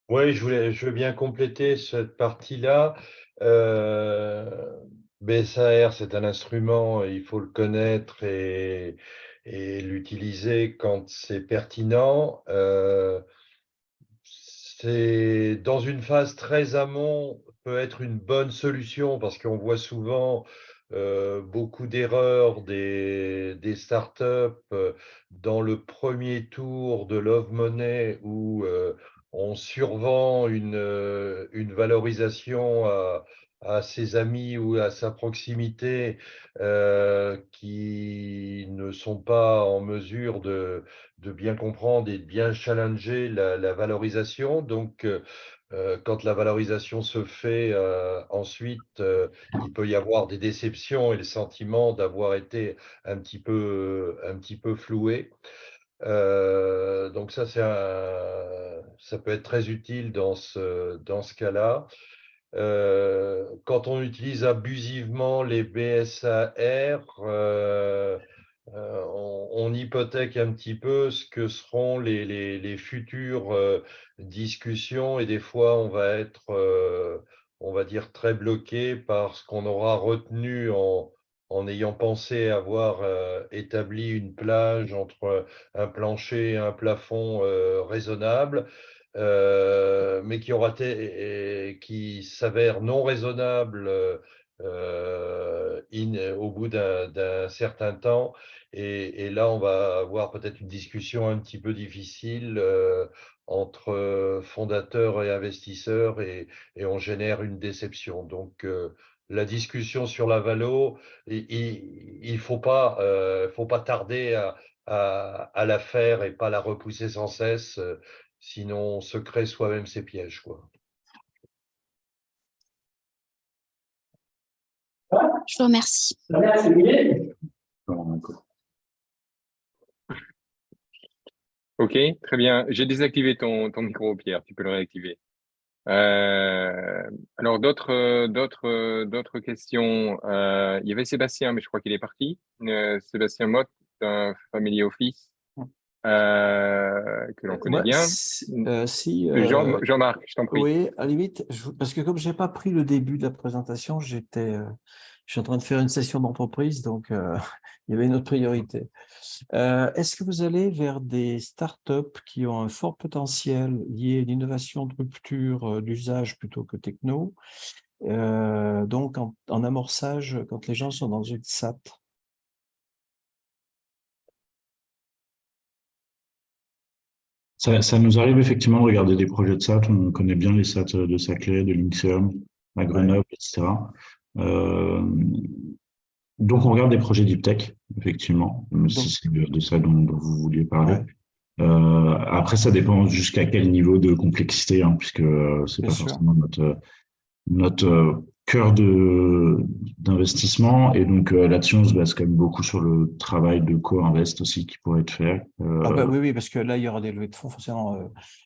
Speaker 6: Oui, je veux bien compléter cette partie-là. BSAR, c'est un instrument, il faut le connaître et l'utiliser quand c'est pertinent. C'est dans une phase très amont, peut être une bonne solution parce qu'on voit souvent beaucoup d'erreurs des startups dans le premier tour de Love Money où on survend une valorisation à ses amis ou à sa proximité qui ne sont pas en mesure de bien comprendre et de bien challenger la valorisation. Donc, quand la valorisation se fait, ensuite, il peut y avoir des déceptions et le sentiment d'avoir été un petit peu floué. Donc ça, ça peut être très utile dans ce cas-là. Quand on utilise abusivement les BSAR, on hypothèque un petit peu ce que seront les futures discussions et des fois on va être, on va dire, très bloqué par ce qu'on aura retenu en ayant pensé avoir établi une plage entre un plancher et un plafond raisonnable, mais qui s'avère non raisonnable au bout d'un certain temps. Et là, on va avoir peut-être une discussion un petit peu difficile entre fondateurs et investisseurs, et on génère une déception. Donc, la discussion sur la valo, il faut pas tarder à la faire et pas la repousser sans cesse, sinon on se crée soi-même ses pièges, quoi.
Speaker 7: Je vous remercie.
Speaker 1: Ok, très bien. J'ai désactivé ton micro, Pierre. Tu peux le réactiver. Alors d'autres questions. Il y avait Sébastien, mais je crois qu'il est parti. Sébastien Motte d'un Family Office que l'on connaît
Speaker 8: Ouais,
Speaker 1: bien.
Speaker 8: si,
Speaker 1: Jean-Marc, je t'en prie.
Speaker 8: oui, à la limite, parce que comme j'ai pas pris le début de la présentation, je suis en train de faire une session d'entreprise, donc il y avait une autre priorité. Est-ce que vous allez vers des startups qui ont un fort potentiel lié à l'innovation de rupture d'usage plutôt que techno, donc en amorçage quand les gens sont dans une SAT?
Speaker 2: Ça nous arrive effectivement de regarder des projets de SAT. On connaît bien les SAT de Saclay, de Linxium, à Grenoble, etc. Donc, on regarde des projets deep tech, effectivement, si c'est de ça dont vous vouliez parler.
Speaker 8: Ouais.
Speaker 2: Après, ça dépend jusqu'à quel niveau de complexité, hein, puisque c'est
Speaker 8: Bien
Speaker 2: pas
Speaker 8: sûr.
Speaker 2: forcément notre cœur d'investissement. Et donc, là-dessus, on se base quand même beaucoup sur le travail de co-invest aussi qui pourrait être fait.
Speaker 8: Ah bah oui, parce que là, il y aura des levées de fonds, forcément.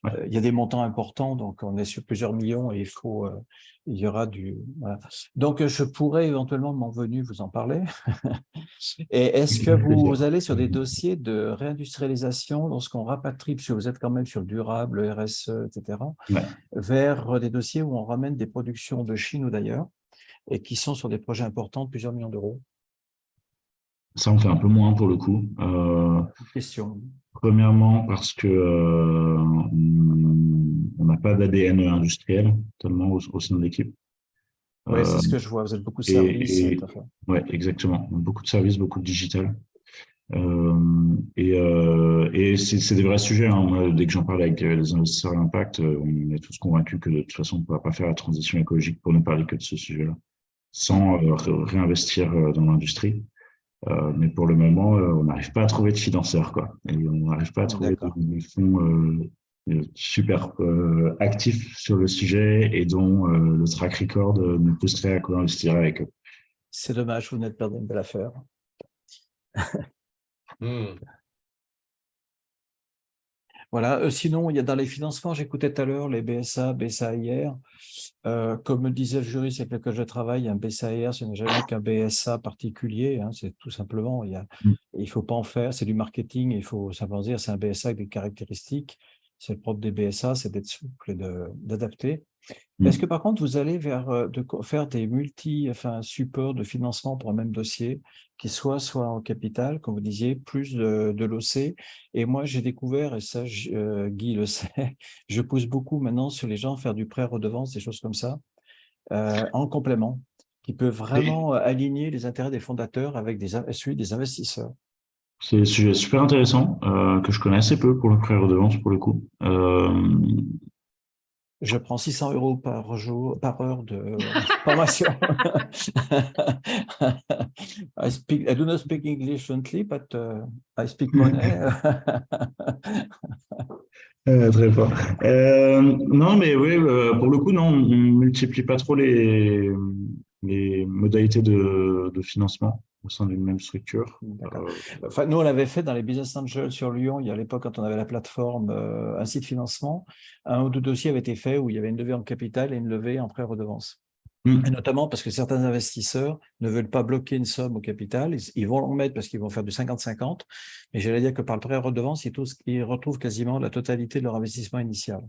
Speaker 2: Ouais.
Speaker 8: Il y a des montants importants, donc on est sur plusieurs millions et il y aura voilà. Donc, je pourrais éventuellement, mon venu, vous en parler. Et est-ce que vous allez sur des dossiers de réindustrialisation lorsqu'on rapatrie, puisque vous êtes quand même sur le durable, le RSE, etc.,
Speaker 2: Ouais.
Speaker 8: vers des dossiers où on ramène des productions de Chine ou d'ailleurs et qui sont sur des projets importants de plusieurs millions d'euros?
Speaker 2: Ça, on fait un peu moins pour le coup.
Speaker 8: Question.
Speaker 2: Premièrement, parce que on n'a pas d'ADN industriel tellement au sein de l'équipe.
Speaker 8: Oui, c'est ce que je vois. Vous êtes beaucoup de services.
Speaker 2: Et ouais, exactement. Beaucoup de services, beaucoup de digital. Et c'est des vrais sujets, hein. Moi, dès que j'en parle avec les investisseurs à impact, on est tous convaincus que de toute façon, on ne pourra pas faire la transition écologique pour ne parler que de ce sujet-là, sans réinvestir dans l'industrie. Mais pour le moment, on n'arrive pas à trouver de financeurs, quoi. Et on n'arrive pas à trouver de fonds super actifs sur le sujet et dont le track record nous pousserait à co-investir avec eux.
Speaker 8: C'est dommage, vous n'êtes pas d'une belle affaire. Voilà. Sinon, il y a dans les financements, j'écoutais tout à l'heure les BSA, BSAIR. Comme me disait le juriste avec lequel je travaille, un BSAIR, ce n'est jamais qu'un BSA particulier. Hein, c'est tout simplement, il faut pas en faire, c'est du marketing, il faut simplement dire c'est un BSA avec des caractéristiques. C'est le propre des BSA, c'est d'être souple et d'adapter. Est-ce que par contre, vous allez vers faire des supports de financement pour un même dossier, qui soit en capital, comme vous disiez, plus de l'OC? Et moi, j'ai découvert, et ça, Guy le sait, je pousse beaucoup maintenant sur les gens à faire du prêt redevance, des choses comme ça, en complément, qui peut vraiment aligner les intérêts des fondateurs avec celui des investisseurs.
Speaker 2: C'est un sujet super intéressant que je connais assez peu pour le prêt redevance pour le coup.
Speaker 8: Je prends 600 € par heure de formation. I do not speak English fluently, but I speak money.
Speaker 2: Très fort. Non, mais oui, pour le coup, non, on ne multiplie pas trop les modalités de financement au sein d'une même structure.
Speaker 8: Enfin, nous, on l'avait fait dans les Business Angels sur Lyon. Il y a à l'époque, quand on avait la plateforme, un site financement, un ou deux dossiers avaient été faits où il y avait une levée en capital et une levée en prêt redevance. Et notamment parce que certains investisseurs ne veulent pas bloquer une somme au capital. Ils vont en mettre parce qu'ils vont faire du 50-50. Mais j'allais dire que par le prêt redevance, ils retrouvent quasiment la totalité de leur investissement initial.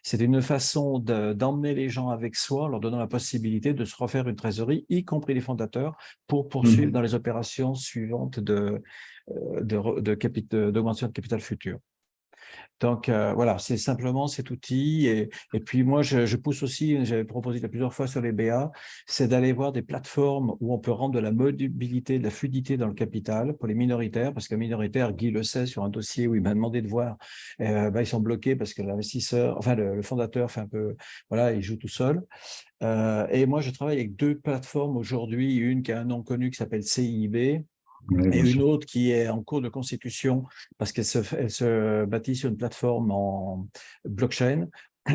Speaker 8: C'est une façon d'emmener les gens avec soi, en leur donnant la possibilité de se refaire une trésorerie, y compris les fondateurs, pour poursuivre dans les opérations suivantes d'augmentation de capital futur. Donc, voilà, c'est simplement cet outil. Et puis, moi, je pousse aussi, j'avais proposé plusieurs fois sur les BA, c'est d'aller voir des plateformes où on peut rendre de la mobilité, de la fluidité dans le capital pour les minoritaires, parce que minoritaire, Guy le sait, sur un dossier où il m'a demandé de voir, ils sont bloqués parce que l'investisseur, enfin, le fondateur fait un peu, voilà, il joue tout seul. Et moi, je travaille avec 2 plateformes aujourd'hui, une qui a un nom connu qui s'appelle CIB, et une autre qui est en cours de constitution parce qu'elle se bâtit sur une plateforme en blockchain.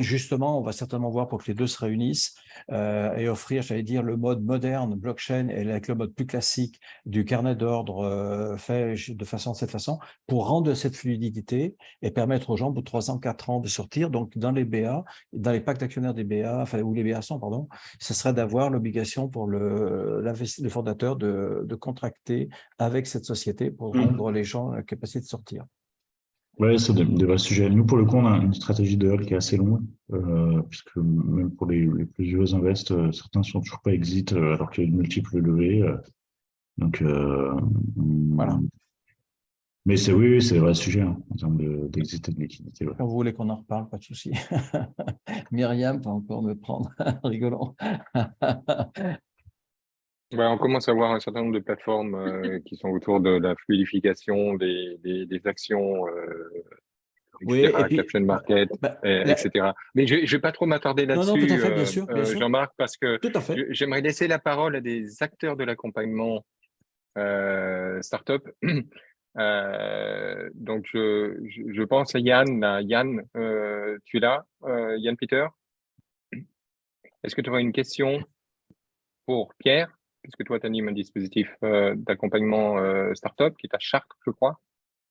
Speaker 8: Justement, on va certainement voir pour que les 2 se réunissent et offrir, j'allais dire, le mode moderne blockchain et avec le mode plus classique du carnet d'ordre fait de cette façon pour rendre cette fluidité et permettre aux gens, au bout de 3 ans, 4 ans, de sortir. Donc, dans les BA, dans les pactes d'actionnaires des BA, enfin, où les BA sont, pardon, ce serait d'avoir l'obligation pour le fondateur de contracter avec cette société pour rendre les gens la capacité de sortir.
Speaker 2: Oui, c'est des vrais sujets. Nous, pour le coup, on a une stratégie de hold qui est assez longue, puisque même pour les plus vieux invests, certains ne sont toujours pas exit alors qu'il y a de multiples levées. Donc,
Speaker 8: voilà.
Speaker 2: Mais oui, c'est des vrais sujets en termes d'exit et de liquidité. Ouais.
Speaker 8: Quand vous voulez qu'on en reparle, pas de souci. Myriam va encore me prendre rigolant.
Speaker 1: On commence à voir un certain nombre de plateformes qui sont autour de la fluidification des actions,
Speaker 8: Oui,
Speaker 1: etc.,
Speaker 8: et puis,
Speaker 1: caption market, etc. Mais je ne vais pas trop m'attarder là-dessus,
Speaker 8: non, tout à fait, bien sûr.
Speaker 1: Jean-Marc, parce que
Speaker 8: tout à fait.
Speaker 1: j'aimerais laisser la parole à des acteurs de l'accompagnement startup. Donc, je pense à Yann. Yann, tu es là, Yann Peter? Est-ce que tu aurais une question pour Pierre, puisque toi, tu animes un dispositif d'accompagnement startup qui est à Chartres, je crois?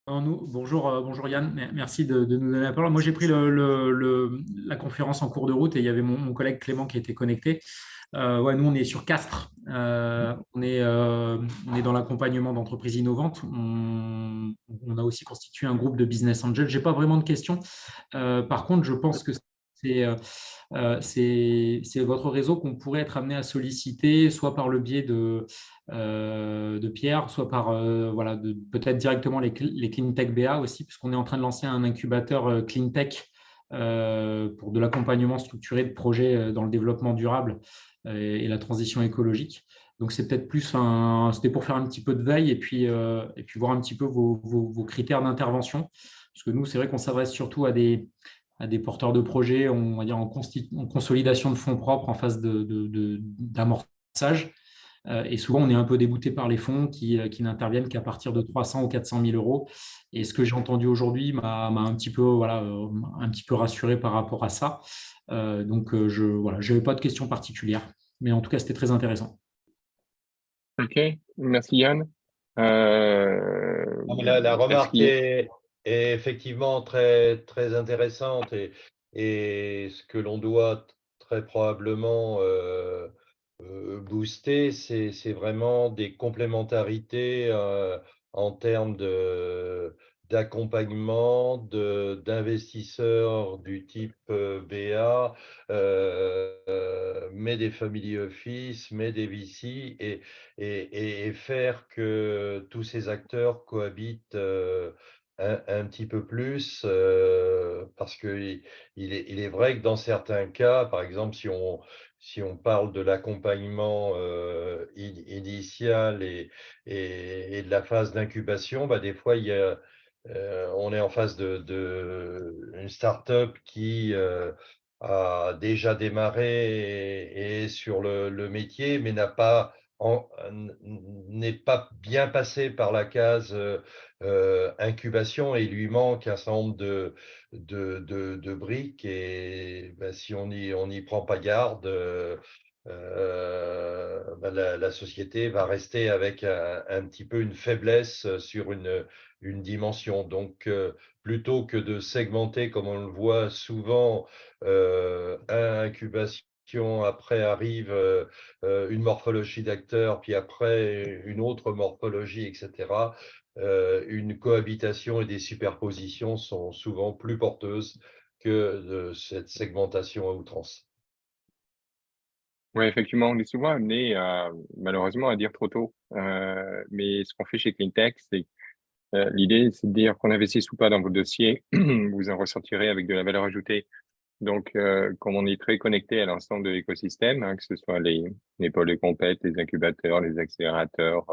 Speaker 9: Bonjour Yann, merci de nous donner la parole. Moi, j'ai pris la conférence en cours de route et il y avait mon collègue Clément qui était connecté. Nous, on est sur Castres. On est dans l'accompagnement d'entreprises innovantes. On a aussi constitué un groupe de business angels. Je n'ai pas vraiment de questions. Par contre, je pense que c'est votre réseau qu'on pourrait être amené à solliciter, soit par le biais de Pierre, soit par peut-être directement les Clean Tech BA aussi, puisqu'on est en train de lancer un incubateur Clean Tech pour de l'accompagnement structuré de projets dans le développement durable et la transition écologique. Donc, c'est peut-être plus c'était pour faire un petit peu de veille et puis voir un petit peu vos critères d'intervention. Parce que nous, c'est vrai qu'on s'adresse surtout à des porteurs de projets, on va dire en consolidation de fonds propres en phase d'amorçage. Et souvent, on est un peu débouté par les fonds qui n'interviennent qu'à partir de 300 ou 400 000 euros. Et ce que j'ai entendu aujourd'hui m'a un petit peu rassuré par rapport à ça. Donc, je n'avais pas de questions particulières. Mais en tout cas, c'était très intéressant.
Speaker 1: OK, merci Yann.
Speaker 6: La remarque est effectivement très, très intéressante et ce que l'on doit très probablement booster, c'est vraiment des complémentarités en termes d'accompagnement d'investisseurs du type BA, mais des family office, mais des VC et faire que tous ces acteurs cohabitent un petit peu plus parce qu'il est vrai que dans certains cas, par exemple, si on parle de l'accompagnement initial et de la phase d'incubation, des fois, on est en face une start-up qui a déjà démarré et est sur le métier, mais n'est pas bien passé par la case incubation et il lui manque un certain nombre de briques et si on n'y prend pas garde, la société va rester avec un petit peu une faiblesse sur une dimension. Donc, plutôt que de segmenter, comme on le voit souvent, incubation après arrive une morphologie d'acteur, puis après une autre morphologie, etc. Une cohabitation et des superpositions sont souvent plus porteuses que de cette segmentation à outrance.
Speaker 1: Oui, effectivement, on est souvent amené malheureusement à dire trop tôt. Mais ce qu'on fait chez Cleantech, c'est l'idée, c'est de dire qu'on investisse ou pas dans vos dossiers, vous en ressortirez avec de la valeur ajoutée. Donc, comme on est très connecté à l'ensemble de l'écosystème, hein, que ce soit les pôles de compète, les incubateurs, les accélérateurs,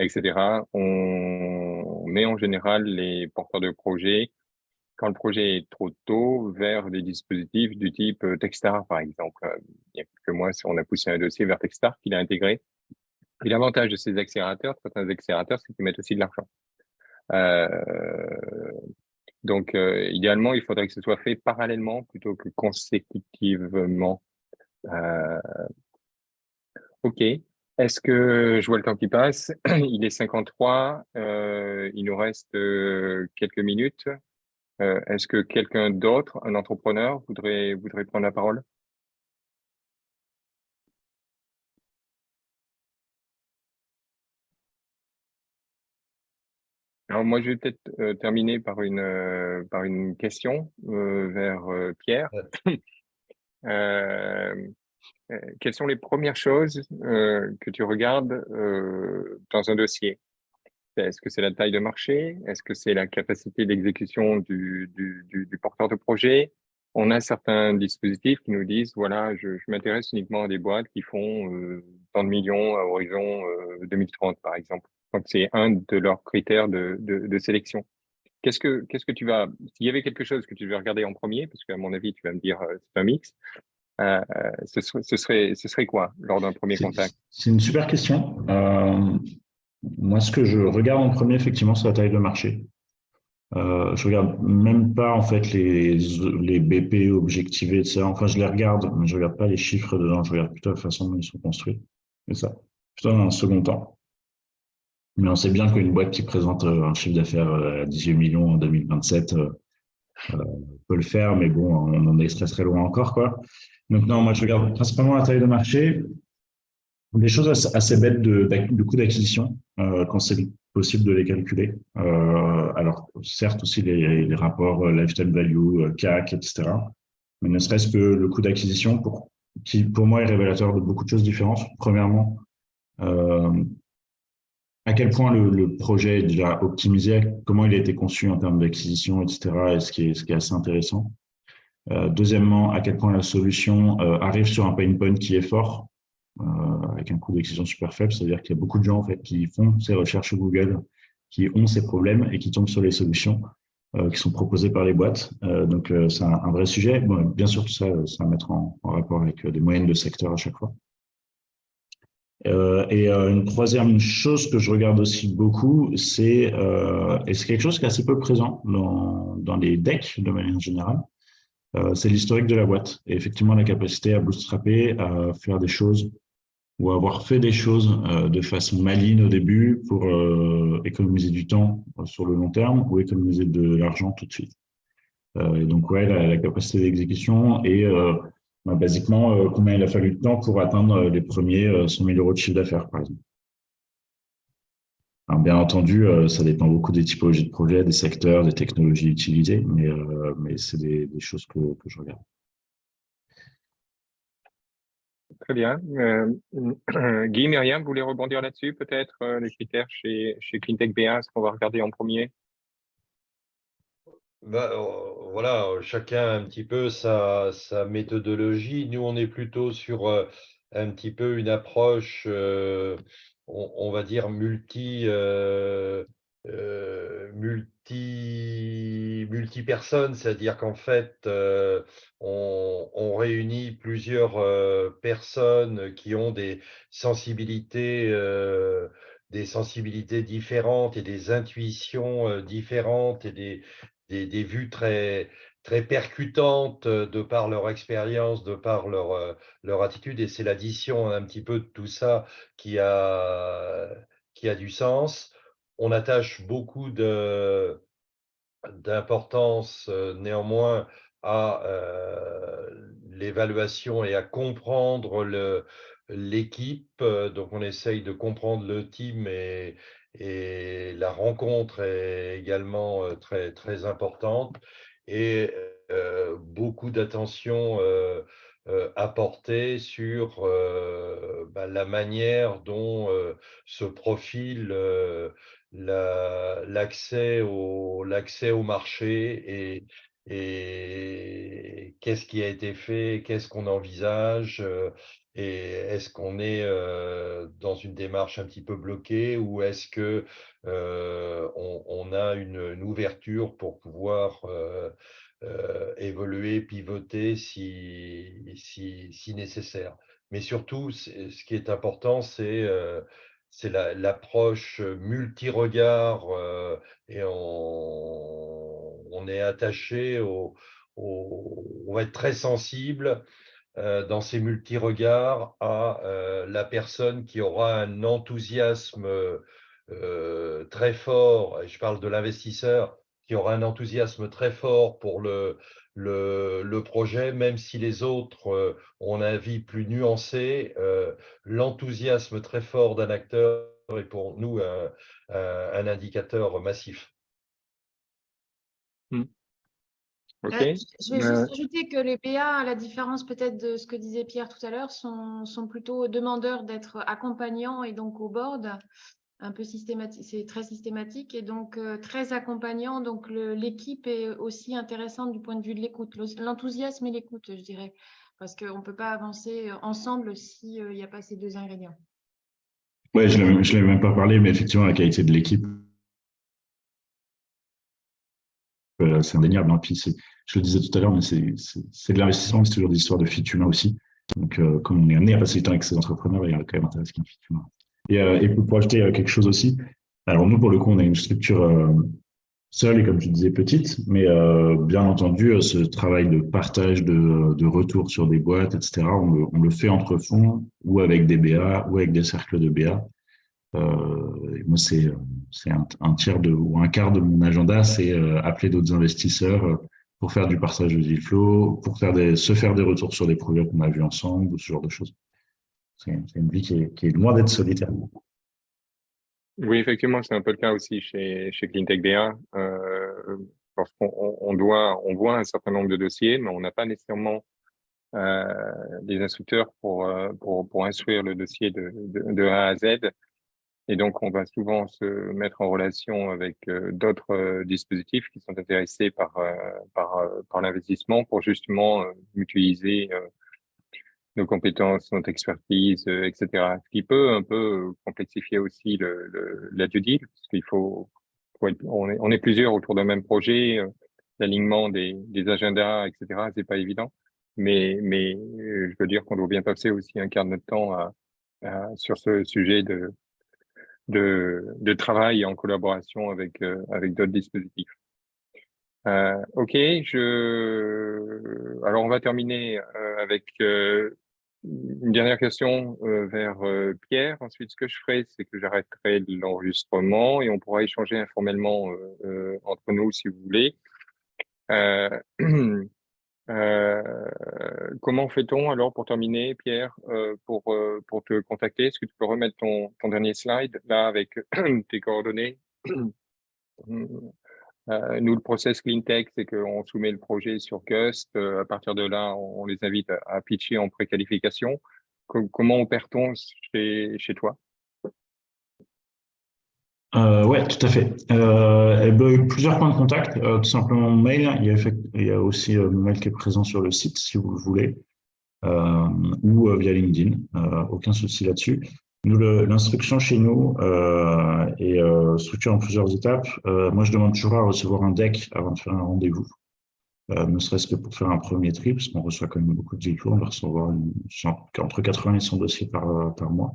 Speaker 1: etc., on met en général les porteurs de projets, quand le projet est trop tôt, vers des dispositifs du type Techstar, par exemple. Il y a quelques mois, on a poussé un dossier vers Techstar qu'il a intégré. Et l'avantage de ces accélérateurs, certains accélérateurs, c'est qu'ils mettent aussi de l'argent. Donc, idéalement, il faudrait que ce soit fait parallèlement plutôt que consécutivement. OK. Est-ce que je vois le temps qui passe? Il est 53. Il nous reste quelques minutes. Est-ce que quelqu'un d'autre, un entrepreneur, voudrait prendre la parole? Alors moi, je vais peut-être terminer par une question vers Pierre. Quelles sont les premières choses que tu regardes dans un dossier? Est-ce que c'est la taille de marché? Est-ce que c'est la capacité d'exécution du porteur de projet? On a certains dispositifs qui nous disent, voilà, je m'intéresse uniquement à des boîtes qui font tant de millions à horizon 2030, par exemple. Donc, c'est un de leurs critères de sélection. Qu'est-ce que tu vas, s'il y avait quelque chose que tu devais regarder en premier, parce qu'à mon avis, tu vas me dire, c'est un mix, ce serait quoi lors d'un premier contact?
Speaker 2: C'est une super question. Moi, ce que je regarde en premier, effectivement, c'est la taille de marché. Je regarde même pas en fait les BP objectivés, etc. Enfin, je les regarde, mais je regarde pas les chiffres dedans. Je regarde plutôt la façon dont ils sont construits. C'est ça. Plutôt dans un second temps. Mais on sait bien qu'une boîte qui présente un chiffre d'affaires à 18 millions en 2027 peut le faire, mais bon, on en est très loin encore, quoi. Donc non, moi je regarde principalement la taille de marché. Des choses assez bêtes de coût d'acquisition, quand c'est possible de les calculer. Alors, certes aussi les rapports lifetime value, CAC, etc. Mais ne serait-ce que le coût d'acquisition, qui pour moi est révélateur de beaucoup de choses différentes. Premièrement, à quel point le projet est déjà optimisé, comment il a été conçu en termes d'acquisition, etc. Et ce qui est assez intéressant. Deuxièmement, à quel point la solution arrive sur un pain point qui est fort, avec un coût d'acquisition super faible, c'est-à-dire qu'il y a beaucoup de gens en fait qui font ces recherches Google, qui ont ces problèmes et qui tombent sur les solutions qui sont proposées par les boîtes. Donc c'est un vrai sujet. Bon, bien sûr, tout ça, ça va mettre en rapport avec des moyennes de secteur à chaque fois. Et une troisième chose que je regarde aussi beaucoup, et c'est quelque chose qui est assez peu présent dans les decks de manière générale, c'est l'historique de la boîte. Et effectivement, la capacité à bootstrapper, à faire des choses ou avoir fait des choses de façon maligne au début pour économiser du temps sur le long terme ou économiser de l'argent tout de suite. Et donc, ouais, la capacité d'exécution et basiquement, combien il a fallu de temps pour atteindre les premiers 100 000 € de chiffre d'affaires, par exemple. Alors, bien entendu, ça dépend beaucoup des typologies de projets, des secteurs, des technologies utilisées, mais c'est des choses que je regarde.
Speaker 1: Très bien. Guy, Myriam, vous voulez rebondir là-dessus, peut-être, les critères chez Cleantech BA, ce qu'on va regarder en premier?
Speaker 6: Voilà, chacun un petit peu sa méthodologie. Nous, on est plutôt sur un petit peu une approche, on va dire, multi-personnes, c'est-à-dire qu'en fait, on réunit plusieurs personnes qui ont des sensibilités différentes et des intuitions différentes et des vues très, très percutantes de par leur expérience, de par leur attitude. Et c'est l'addition un petit peu de tout ça qui a du sens. On attache beaucoup d'importance néanmoins à l'évaluation et à comprendre l'équipe. Donc, on essaye de comprendre le team et la rencontre est également très, très importante. Et beaucoup d'attention apportée sur la manière dont se profile l'accès au marché et qu'est-ce qui a été fait, qu'est-ce qu'on envisage, et est-ce qu'on est dans une démarche un petit peu bloquée ou est-ce que on a une ouverture pour pouvoir évoluer, pivoter si nécessaire. Mais surtout, ce qui est important, c'est l'approche multi-regard et on est attaché on va être très sensible dans ces multi-regards à la personne qui aura un enthousiasme très fort, et je parle de l'investisseur, qui aura un enthousiasme très fort pour le projet, même si les autres ont un avis plus nuancé, l'enthousiasme très fort d'un acteur est pour nous un indicateur massif.
Speaker 1: OK.
Speaker 3: Je vais juste ajouter que les BA, à la différence peut-être de ce que disait Pierre tout à l'heure, sont plutôt demandeurs d'être accompagnants et donc au board, un peu systématique, c'est très systématique et donc très accompagnant. Donc l'équipe est aussi intéressante du point de vue de l'écoute, l'enthousiasme et l'écoute, je dirais, parce qu'on ne peut pas avancer ensemble s'il n'y a pas ces deux ingrédients.
Speaker 2: Ouais, je ne l'ai même pas parlé, mais effectivement, la qualité de l'équipe, c'est indéniable. Puis je le disais tout à l'heure, mais c'est de l'investissement, mais c'est toujours des histoires de fit humain aussi. Donc, comme on est amené à passer du temps avec ces entrepreneurs, il y a quand même intérêt qu'il y ait un fit humain. Et pour ajouter quelque chose aussi, alors nous, pour le coup, on a une structure seule et comme tu disais, petite, mais bien entendu, ce travail de partage de retour sur des boîtes, etc., on le fait entre fonds ou avec des BA ou avec des cercles de BA. Et moi, c'est un tiers ou un quart de mon agenda, c'est appeler d'autres investisseurs pour faire du partage de deal flow, pour se faire des retours sur des projets qu'on a vus ensemble, ou ce genre de choses. C'est une vie qui est loin d'être solitaire.
Speaker 1: Oui, effectivement, c'est un peu le cas aussi chez Cleantech BA. Parce qu'on voit un certain nombre de dossiers, mais on n'a pas nécessairement des instructeurs pour instruire le dossier de A à Z. Et donc, on va souvent se mettre en relation avec d'autres dispositifs qui sont intéressés par l'investissement pour justement mutualiser nos compétences, notre expertise, etc. Ce qui peut un peu complexifier aussi la due deal, parce qu'il on est plusieurs autour d'un même projet, l'alignement des agendas, etc. C'est pas évident, mais je veux dire qu'on doit bien passer aussi un quart de notre temps sur ce sujet de travail en collaboration avec d'autres dispositifs. OK, alors on va terminer avec une dernière question vers Pierre. Ensuite, ce que je ferai, c'est que j'arrêterai l'enregistrement et on pourra échanger informellement entre nous si vous voulez. Comment fait-on alors pour terminer, Pierre, pour te contacter? Est-ce que tu peux remettre ton dernier slide là avec tes coordonnées? Nous, le process Cleantech, c'est qu'on soumet le projet sur Gust. À partir de là, on les invite à pitcher en préqualification. Comment opère-t-on chez toi?
Speaker 2: Ouais, tout à fait. Plusieurs points de contact. Tout simplement mon mail. Il y a aussi mon mail qui est présent sur le site si vous le voulez, ou via LinkedIn. Aucun souci là-dessus. L'instruction chez nous est structurée en plusieurs étapes. Moi, je demande toujours à recevoir un deck avant de faire un rendez-vous, ne serait-ce que pour faire un premier tri, parce qu'on reçoit quand même beaucoup de deals. On va recevoir entre 80 et 100 dossiers par mois.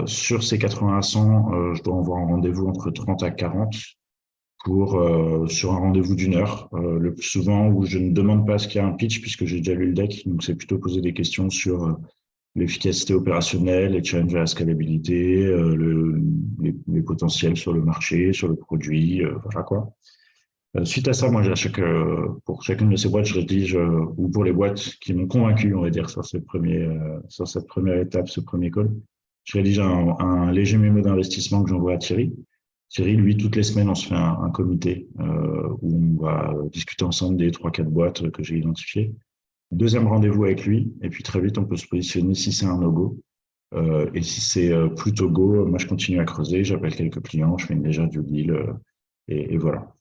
Speaker 2: Sur ces 80 à 100, je dois avoir un rendez-vous entre 30 à 40 sur un rendez-vous d'1 heure, le plus souvent où je ne demande pas ce qu'il y a un pitch puisque j'ai déjà lu le deck, donc c'est plutôt poser des questions sur l'efficacité opérationnelle, les challenges à la scalabilité, les potentiels sur le marché, sur le produit, voilà quoi. Suite à ça, moi, pour chacune de ces boîtes, je rédige, ou pour les boîtes qui m'ont convaincu, on va dire, sur cette première étape, ce premier call, je rédige un léger mémo d'investissement que j'envoie à Thierry. Thierry, lui, toutes les semaines, on se fait un comité où on va discuter ensemble des 3-4 boîtes que j'ai identifiées. Deuxième rendez-vous avec lui, et puis très vite, on peut se positionner si c'est un no-go. Et si c'est plutôt go, moi, je continue à creuser, j'appelle quelques clients, je fais une légère due deal, et voilà.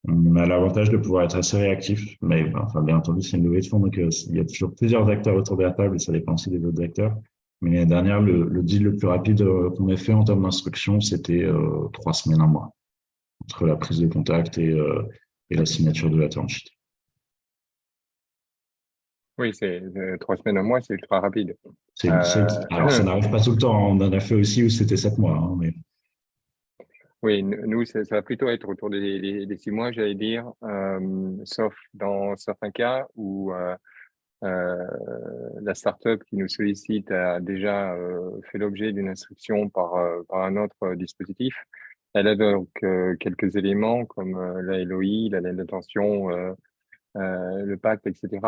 Speaker 2: On a l'avantage de pouvoir être assez réactif, mais enfin, bien entendu, c'est une levée de fonds, donc il y a toujours plusieurs acteurs autour de la table et ça dépend aussi des autres acteurs. Mais l'année dernière, le deal le plus rapide qu'on ait fait en termes d'instruction, c'était 3 semaines, un mois, entre la prise de contact et la signature de la term sheet.
Speaker 1: Oui, c'est 3 semaines, un mois, c'est ultra rapide.
Speaker 2: Alors, ça n'arrive pas tout le temps, hein. On en a fait aussi où c'était 7 mois. Hein, mais...
Speaker 1: Oui, nous, ça va plutôt être autour des 6 mois, j'allais dire, sauf dans certains cas où la startup qui nous sollicite a déjà fait l'objet d'une instruction par un autre dispositif. Elle a donc quelques éléments comme la LOI, la lettre d'intention, le pacte, etc.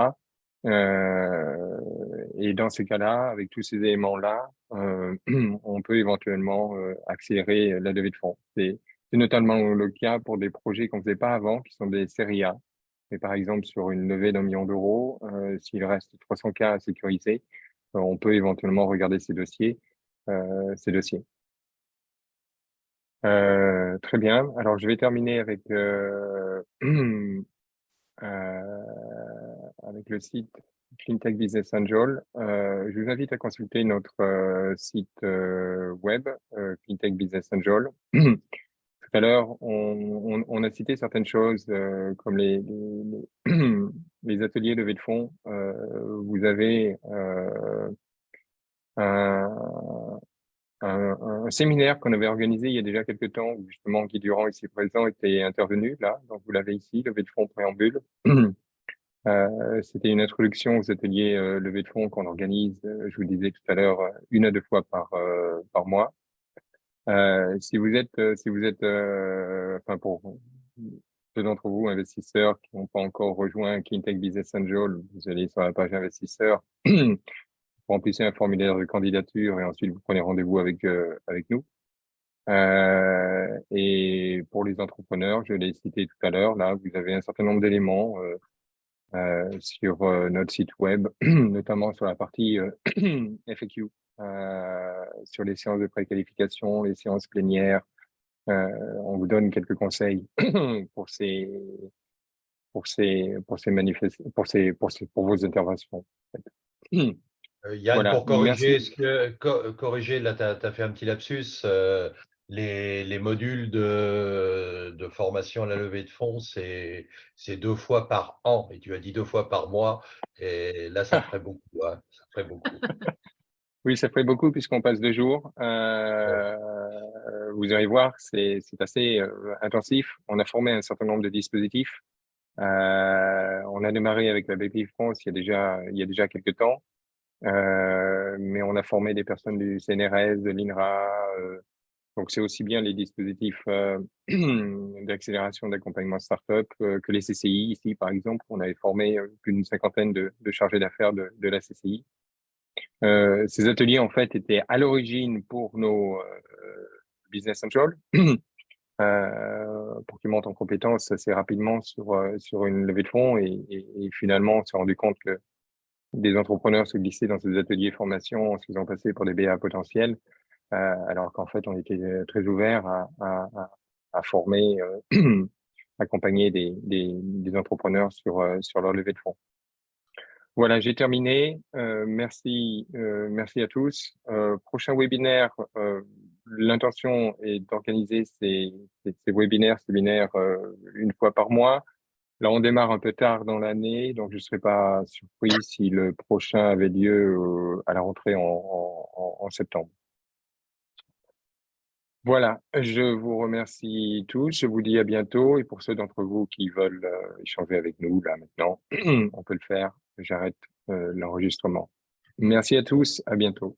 Speaker 1: Et dans ces cas-là, avec tous ces éléments-là, on peut éventuellement accélérer la levée de fonds. C'est notamment le cas pour des projets qu'on ne faisait pas avant, qui sont des séries A. Mais par exemple, sur une levée d'1 million d'euros, s'il reste 300 cas à sécuriser, on peut éventuellement regarder ces dossiers. Très bien. Alors, je vais terminer avec avec le site Cleantech Business Angel. Je vous invite à consulter notre site web, Cleantech Business Angel. Tout à l'heure, on a cité certaines choses comme les ateliers levée de fonds. Vous avez un séminaire qu'on avait organisé il y a déjà quelques temps, où justement Guy Durand, ici présent, était intervenu là. Donc vous l'avez ici, levée de fonds préambule. C'était une introduction aux ateliers levée de fonds qu'on organise, je vous le disais tout à l'heure, 1 à 2 fois par mois. Si vous êtes, enfin pour ceux d'entre vous, investisseurs qui n'ont pas encore rejoint Cleantech Business Angel, vous allez sur la page investisseurs, vous remplissez un formulaire de candidature et ensuite vous prenez rendez-vous avec nous. Et pour les entrepreneurs, je l'ai cité tout à l'heure, là, vous avez un certain nombre d'éléments sur notre site web, notamment sur la partie FAQ, sur les séances de préqualification, les séances plénières. On vous donne quelques conseils pour vos interventions.
Speaker 6: Yann,
Speaker 1: Voilà,
Speaker 6: pour corriger,
Speaker 1: merci.
Speaker 6: corriger, là, tu as fait un petit lapsus. Les modules de formation à la levée de fonds, c'est 2 fois par an. Et tu as dit 2 fois par mois. Et là, ça ferait beaucoup. Hein, ça ferait beaucoup.
Speaker 1: Oui, ça ferait beaucoup puisqu'on passe 2 jours. Vous allez voir, c'est assez intensif. On a formé un certain nombre de dispositifs. On a démarré avec la BPI France il y a déjà quelques temps. Mais on a formé des personnes du CNRS, de l'INRA. Donc, c'est aussi bien les dispositifs d'accélération d'accompagnement startup que les CCI. Ici, par exemple, on avait formé plus d'une 50aine de chargés d'affaires de la CCI. Ces ateliers, en fait, étaient à l'origine pour nos business angels, pour qu'ils montent en compétences assez rapidement sur une levée de fonds. Et finalement, on s'est rendu compte que des entrepreneurs se glissaient dans ces ateliers formation en se faisant passer pour des BA potentiels, alors qu'en fait, on était très ouverts à former, accompagner des entrepreneurs sur leur levée de fonds. Voilà, j'ai terminé. Merci à tous. Prochain webinaire, l'intention est d'organiser ces webinaires, séminaires 1 fois par mois. Là, on démarre un peu tard dans l'année, donc je ne serais pas surpris si le prochain avait lieu à la rentrée en septembre. Voilà, je vous remercie tous, je vous dis à bientôt et pour ceux d'entre vous qui veulent échanger avec nous là maintenant, on peut le faire, j'arrête l'enregistrement. Merci à tous, à bientôt.